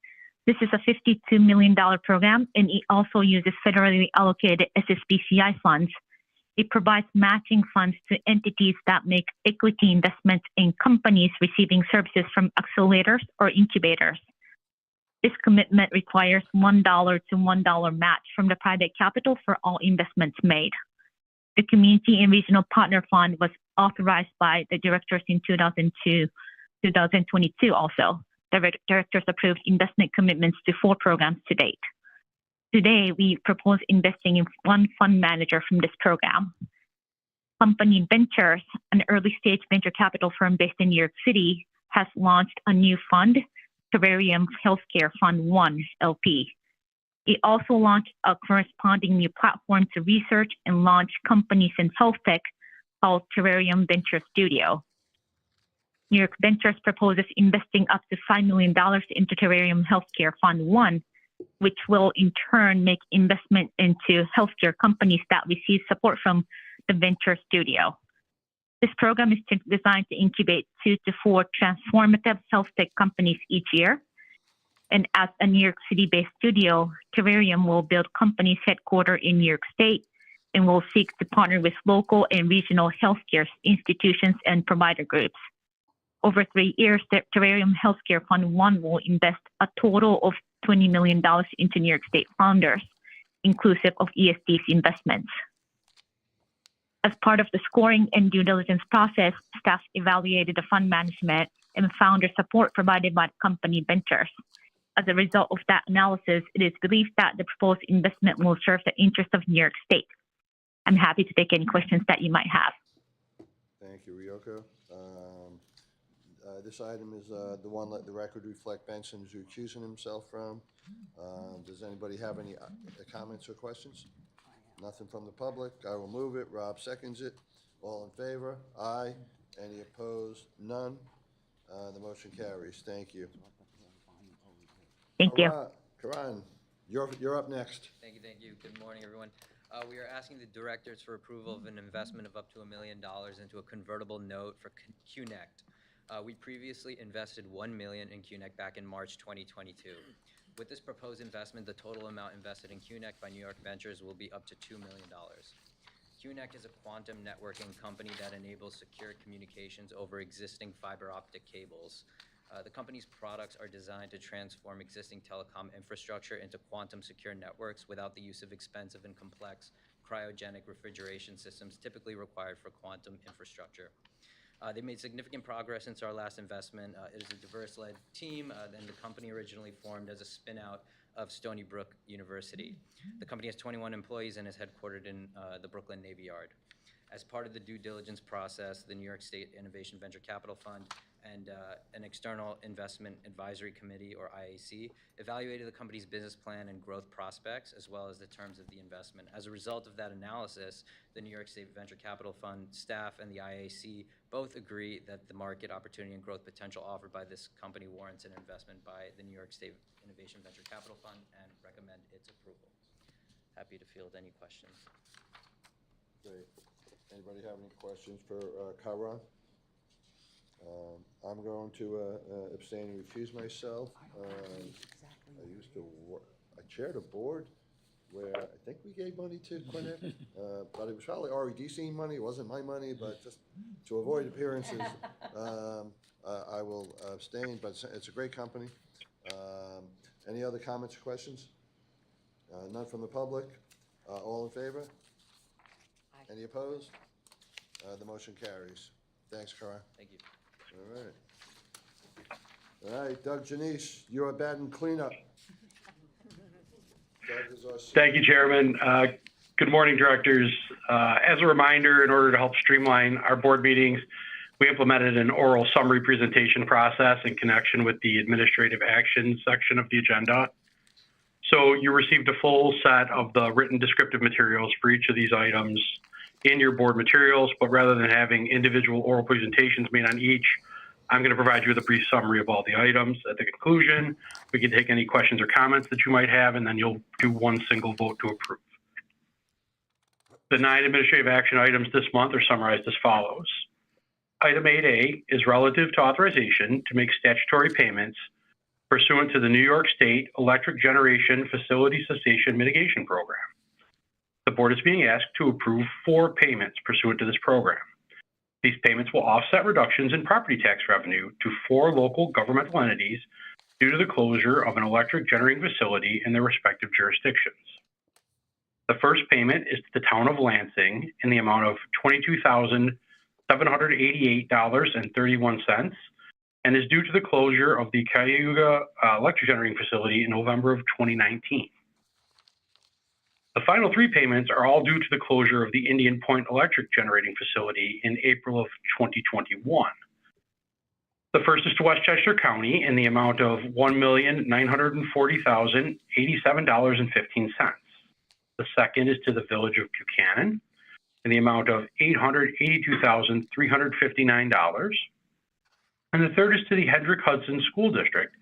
This is a $52 million program, and it also uses federally allocated SSBCI funds. It provides matching funds to entities that make equity investments in companies receiving services from accelerators or incubators. This commitment requires $1 to $1 match from the private capital for all investments made. The Community and Regional Partner Fund was authorized by the directors in 2022 also. The directors approved investment commitments to 4 programs to date. Today, we propose investing in one fund manager from this program. Company Ventures, an early-stage venture capital firm based in New York City, has launched a new fund, Terrarium Healthcare Fund 1 LP. It also launched a corresponding new platform to research and launch companies in health tech called Terrarium Venture Studio. New York Ventures proposes investing up to $5 million into Terrarium Healthcare Fund 1, which will in turn make investment into healthcare companies that receive support from the Venture Studio. This program is designed to incubate 2 to 4 transformative health tech companies each year. And as a New York City-based studio, Terrarium will build companies headquartered in New York State and will seek to partner with local and regional healthcare institutions and provider groups. Over 3 years, the Terrarium Healthcare Fund 1 will invest a total of $20 million into New York State founders, inclusive of ESD's investments. As part of the scoring and due diligence process, staff evaluated the fund management and founder support provided by the company Ventures. As a result of that analysis, it is believed that the proposed investment will serve the interest of New York State. I'm happy to take any questions that you might have. Thank you, Ryoko. This item is the one let the record reflect Benson is recusing himself from. Does anybody have any comments or questions? Nothing from the public. I will move it. Rob seconds it. All in favor? Aye. Any opposed? None. The motion carries. Thank you. Thank you. Karan, you're up next. Thank you. Good morning, everyone. We are asking the directors for approval of an investment of up to $1 million into a convertible note for QNect. We previously invested $1 million in QNect back in March 2022. With this proposed investment, the total amount invested in QNect by New York Ventures will be up to $2 million. QNect is a quantum networking company that enables secure communications over existing fiber optic cables. The company's products are designed to transform existing telecom infrastructure into quantum secure networks without the use of expensive and complex cryogenic refrigeration systems typically required for quantum infrastructure. They made significant progress since our last investment. It is a diverse-led team, and the company originally formed as a spin-out of Stony Brook University. The company has 21 employees and is headquartered in the Brooklyn Navy Yard. As part of the due diligence process, the New York State Innovation Venture Capital Fund and an external investment advisory committee, or IAC, evaluated the company's business plan and growth prospects, as well as the terms of the investment. As a result of that analysis, the New York State Venture Capital Fund staff and the IAC both agree that the market opportunity and growth potential offered by this company warrants an investment by the New York State Innovation Venture Capital Fund and recommend its approval. Happy to field any questions. Great. Anybody have any questions for Karan? I'm going to abstain and recuse myself. I used to work, I chaired a board where I think we gave money to Quinnet, but it was probably REDC money, it wasn't my money, but just to avoid appearances, I will abstain, but it's a great company. Any other comments or questions? None from the public? All in favor? Any opposed? The motion carries. Thanks, Cara. Thank you. All right. All right, Doug Janice, you're a batting cleanup. Doug is our Thank you, Chairman. Good morning, directors. As a reminder, in order to help streamline our board meetings, we implemented an oral summary presentation process in connection with the administrative action section of the agenda. So you received a full set of the written descriptive materials for each of these items in your board materials, but rather than having individual oral presentations made on each, I'm going to provide you with a brief summary of all the items. At the conclusion, we can take any questions or comments that you might have, and then you'll do one single vote to approve. The 9 administrative action items this month are summarized as follows. Item 8A is relative to authorization to make statutory payments pursuant to the New York State Electric Generation Facility Cessation Mitigation Program. The board is being asked to approve 4 payments pursuant to this program. These payments will offset reductions in property tax revenue to 4 local governmental entities due to the closure of an electric generating facility in their respective jurisdictions. The first payment is to the town of Lansing in the amount of $22,788.31 and is due to the closure of the Cayuga electric generating facility in November of 2019. The final 3 payments are all due to the closure of the Indian Point electric generating facility in April of 2021. The first is to Westchester County in the amount of $1,940,087.15. The second is to the Village of Buchanan in the amount of $882,359. And the third is to the Mid-Hudson School District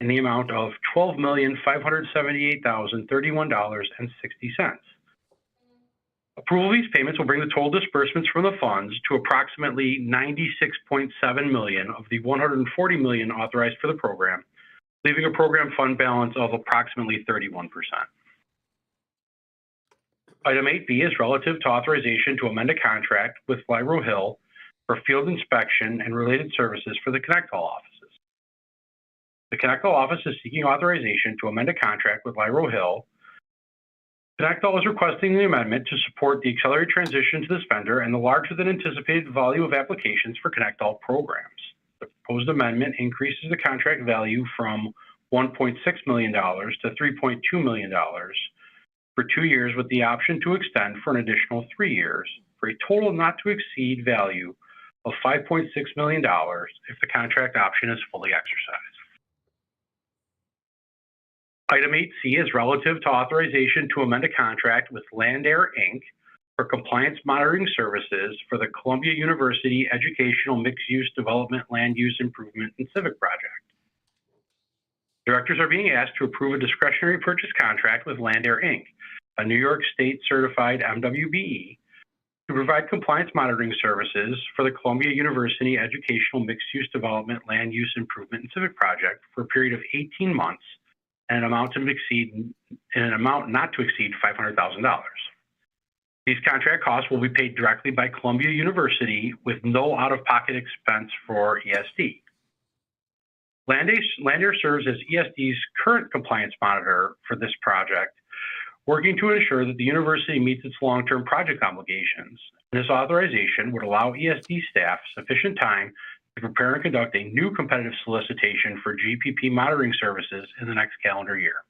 in the amount of $12,578,031.60. Approval of these payments will bring the total disbursements from the funds to approximately $96.7 million of the $140 million authorized for the program, leaving a program fund balance of approximately 31%. Item 8B is relative to authorization to amend a contract with Lyro Hill for field inspection and related services for the Connect All offices. The Connect All office is seeking authorization to amend a contract with Lyro Hill. Connect All is requesting the amendment to support the accelerated transition to this vendor and the larger than anticipated volume of applications for Connect All programs. The proposed amendment increases the contract value from $1.6 million to $3.2 million for 2 years with the option to extend for an additional 3 years for a total not to exceed value of $5.6 million if the contract option is fully exercised. Item 8C is relative to authorization to amend a contract with Land Air, Inc. for compliance monitoring services for the Columbia University Educational Mixed-Use Development Land Use Improvement and Civic Project. Directors are being asked to approve a discretionary purchase contract with Land Air, Inc., a New York State certified MWBE, to provide compliance monitoring services for the Columbia University Educational Mixed-Use Development Land Use Improvement and Civic Project for a period of 18 months and an amount not to exceed $500,000. These contract costs will be paid directly by Columbia University with no out-of-pocket expense for ESD. Land Air serves as ESD's current compliance monitor for this project, working to ensure that the university meets its long-term project obligations. This authorization would allow ESD staff sufficient time to prepare and conduct a new competitive solicitation for GPP monitoring services in the next calendar year.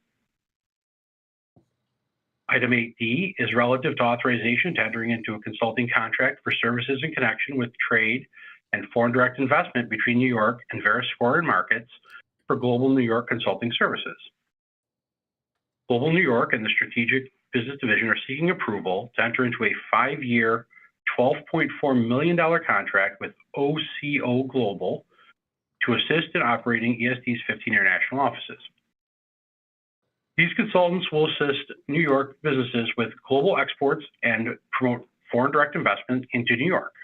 Item 8D is relative to authorization to entering into a consulting contract for services in connection with trade and foreign direct investment between New York and various foreign markets for Global New York Consulting Services. Global New York and the Strategic Business Division are seeking approval to enter into a 5-year, $12.4 million contract with OCO Global to assist in operating ESD's 15 international offices. These consultants will assist New York businesses with global exports and promote foreign direct investment into New York.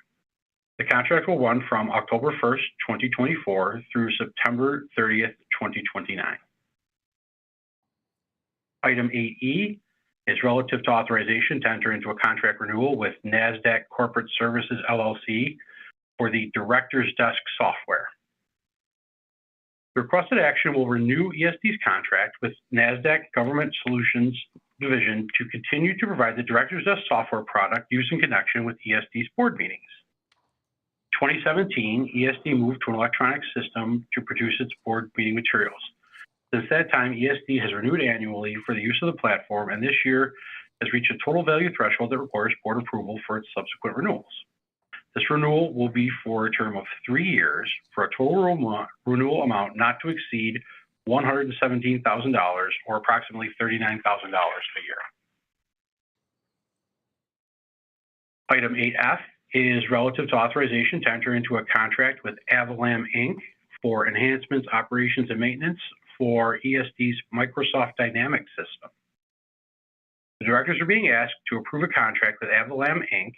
The contract will run from October 1st, 2024 through September 30th, 2029. Item 8E is relative to authorization to enter into a contract renewal with NASDAQ Corporate Services LLC for the Director's Desk software. The requested action will renew ESD's contract with NASDAQ Government Solutions Division to continue to provide the Director's Desk software product used in connection with ESD's board meetings. In 2017, ESD moved to an electronic system to produce its board meeting materials. Since that time, ESD has renewed annually for the use of the platform, and this year has reached a total value threshold that requires board approval for its subsequent renewals. This renewal will be for a term of 3 years for a total renewal amount not to exceed $117,000 or approximately $39,000 a year. Item 8F is relative to authorization to enter into a contract with Avalam Inc. for enhancements, operations, and maintenance for ESD's Microsoft Dynamics system. The directors are being asked to approve a contract with Avalam Inc.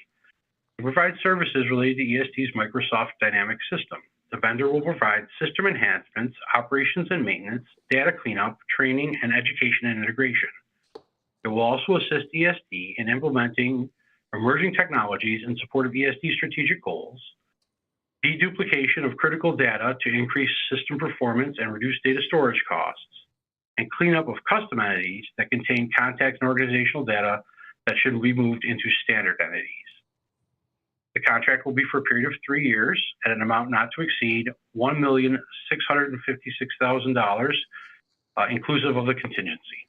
to provide services related to ESD's Microsoft Dynamics system. The vendor will provide system enhancements, operations and maintenance, data cleanup, training, and education and integration. It will also assist ESD in implementing emerging technologies in support of ESD strategic goals, deduplication of critical data to increase system performance and reduce data storage costs, and cleanup of custom entities that contain contact and organizational data that should be moved into standard entities. The contract will be for a period of 3 years at an amount not to exceed $1,656,000, inclusive of the contingency.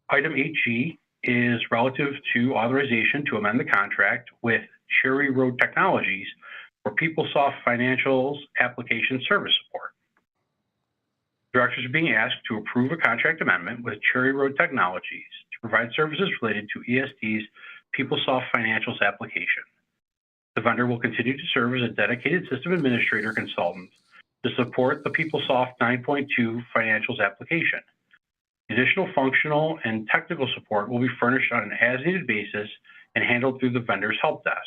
Item 8G is relative to authorization to amend the contract with Cherry Road Technologies for PeopleSoft Financials application service support. Directors are being asked to approve a contract amendment with Cherry Road Technologies to provide services related to ESD's PeopleSoft Financials application. The vendor will continue to serve as a dedicated system administrator consultant to support the PeopleSoft 9.2 Financials application. Additional functional and technical support will be furnished on an as-needed basis and handled through the vendor's help desk.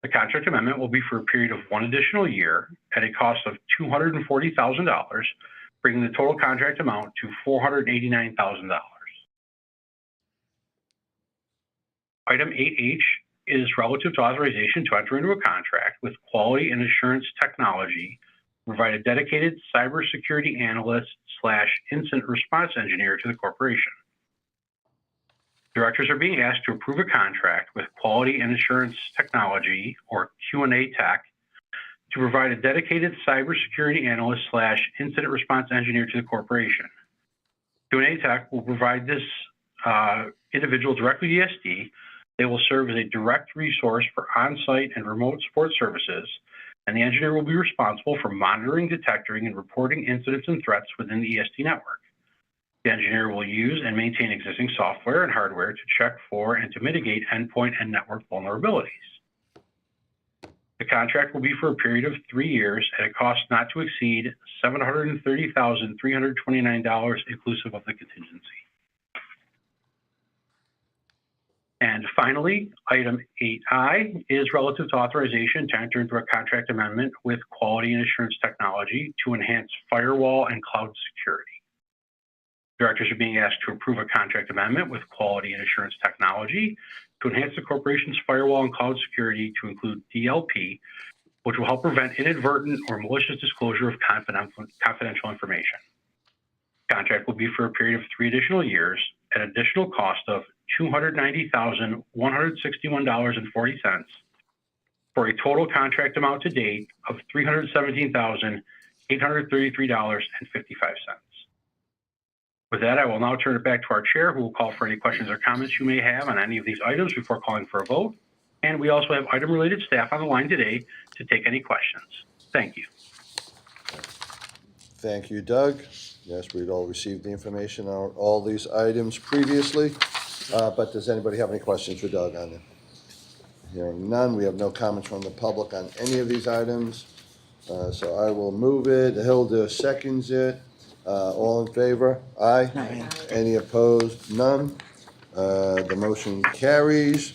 The contract amendment will be for a period of 1 additional year at a cost of $240,000, bringing the total contract amount to $489,000. Item 8H is relative to authorization to enter into a contract with Quality and Assurance Technology to provide a dedicated cybersecurity analyst / incident response engineer to the corporation. Directors are being asked to approve a contract with Quality and Assurance Technology, or Q&A Tech, to provide a dedicated cybersecurity analyst / incident response engineer to the corporation. Q&A Tech will provide this individual directly to ESD. They will serve as a direct resource for on-site and remote support services, and the engineer will be responsible for monitoring, detecting, and reporting incidents and threats within the ESD network. The engineer will use and maintain existing software and hardware to check for and to mitigate endpoint and network vulnerabilities. The contract will be for a period of 3 years at a cost not to exceed $730,329, inclusive of the contingency. And finally, item 8I is relative to authorization to enter into a contract amendment with Quality and Assurance Technology to enhance firewall and cloud security. Directors are being asked to approve a contract amendment with Quality and Assurance Technology to enhance the corporation's firewall and cloud security to include DLP, which will help prevent inadvertent or malicious disclosure of confidential information. The contract will be for a period of 3 additional years at an additional cost of $290,161.40 for a total contract amount to date of $317,833.55. With that, I will now turn it back to our chair, who will call for any questions or comments you may have on any of these items before calling for a vote. And we also have item-related staff on the line today to take any questions. Thank you. Thank you, Doug. Yes, we'd all received the information on all these items previously, but does anybody have any questions for Doug on it? Hearing none, we have no comments from the public on any of these items, so I will move it. Hilda seconds it. All in favor? Aye. Aye. Any opposed? None. The motion carries.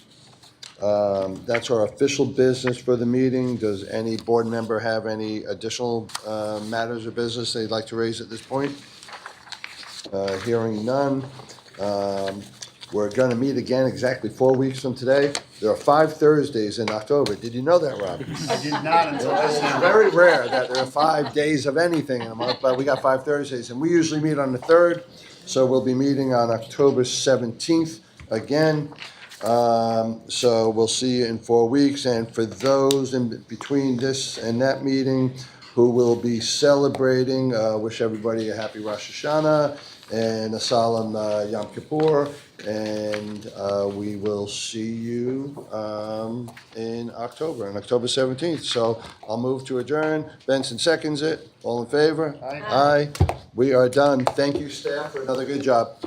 That's our official business for the meeting. Does any board member have any additional matters or business they'd like to raise at this point? Hearing none. We're going to meet again exactly 4 weeks from today. There are 5 Thursdays in October. Did you know that, Rob? I did not until It's just now. very rare that there are 5 days of anything in a month, but we got 5 Thursdays, and we usually meet on the 3rd, so we'll be meeting on October 17th again. So we'll see you in 4 weeks, and for those in between this and that meeting who will be celebrating, wish everybody a happy Rosh Hashanah and a solemn Yom Kippur, and we will see you in October, on October 17th. So I'll move to adjourn. Benson seconds it. All in favor? Aye. Aye. We are done. Thank you, staff, for another good job.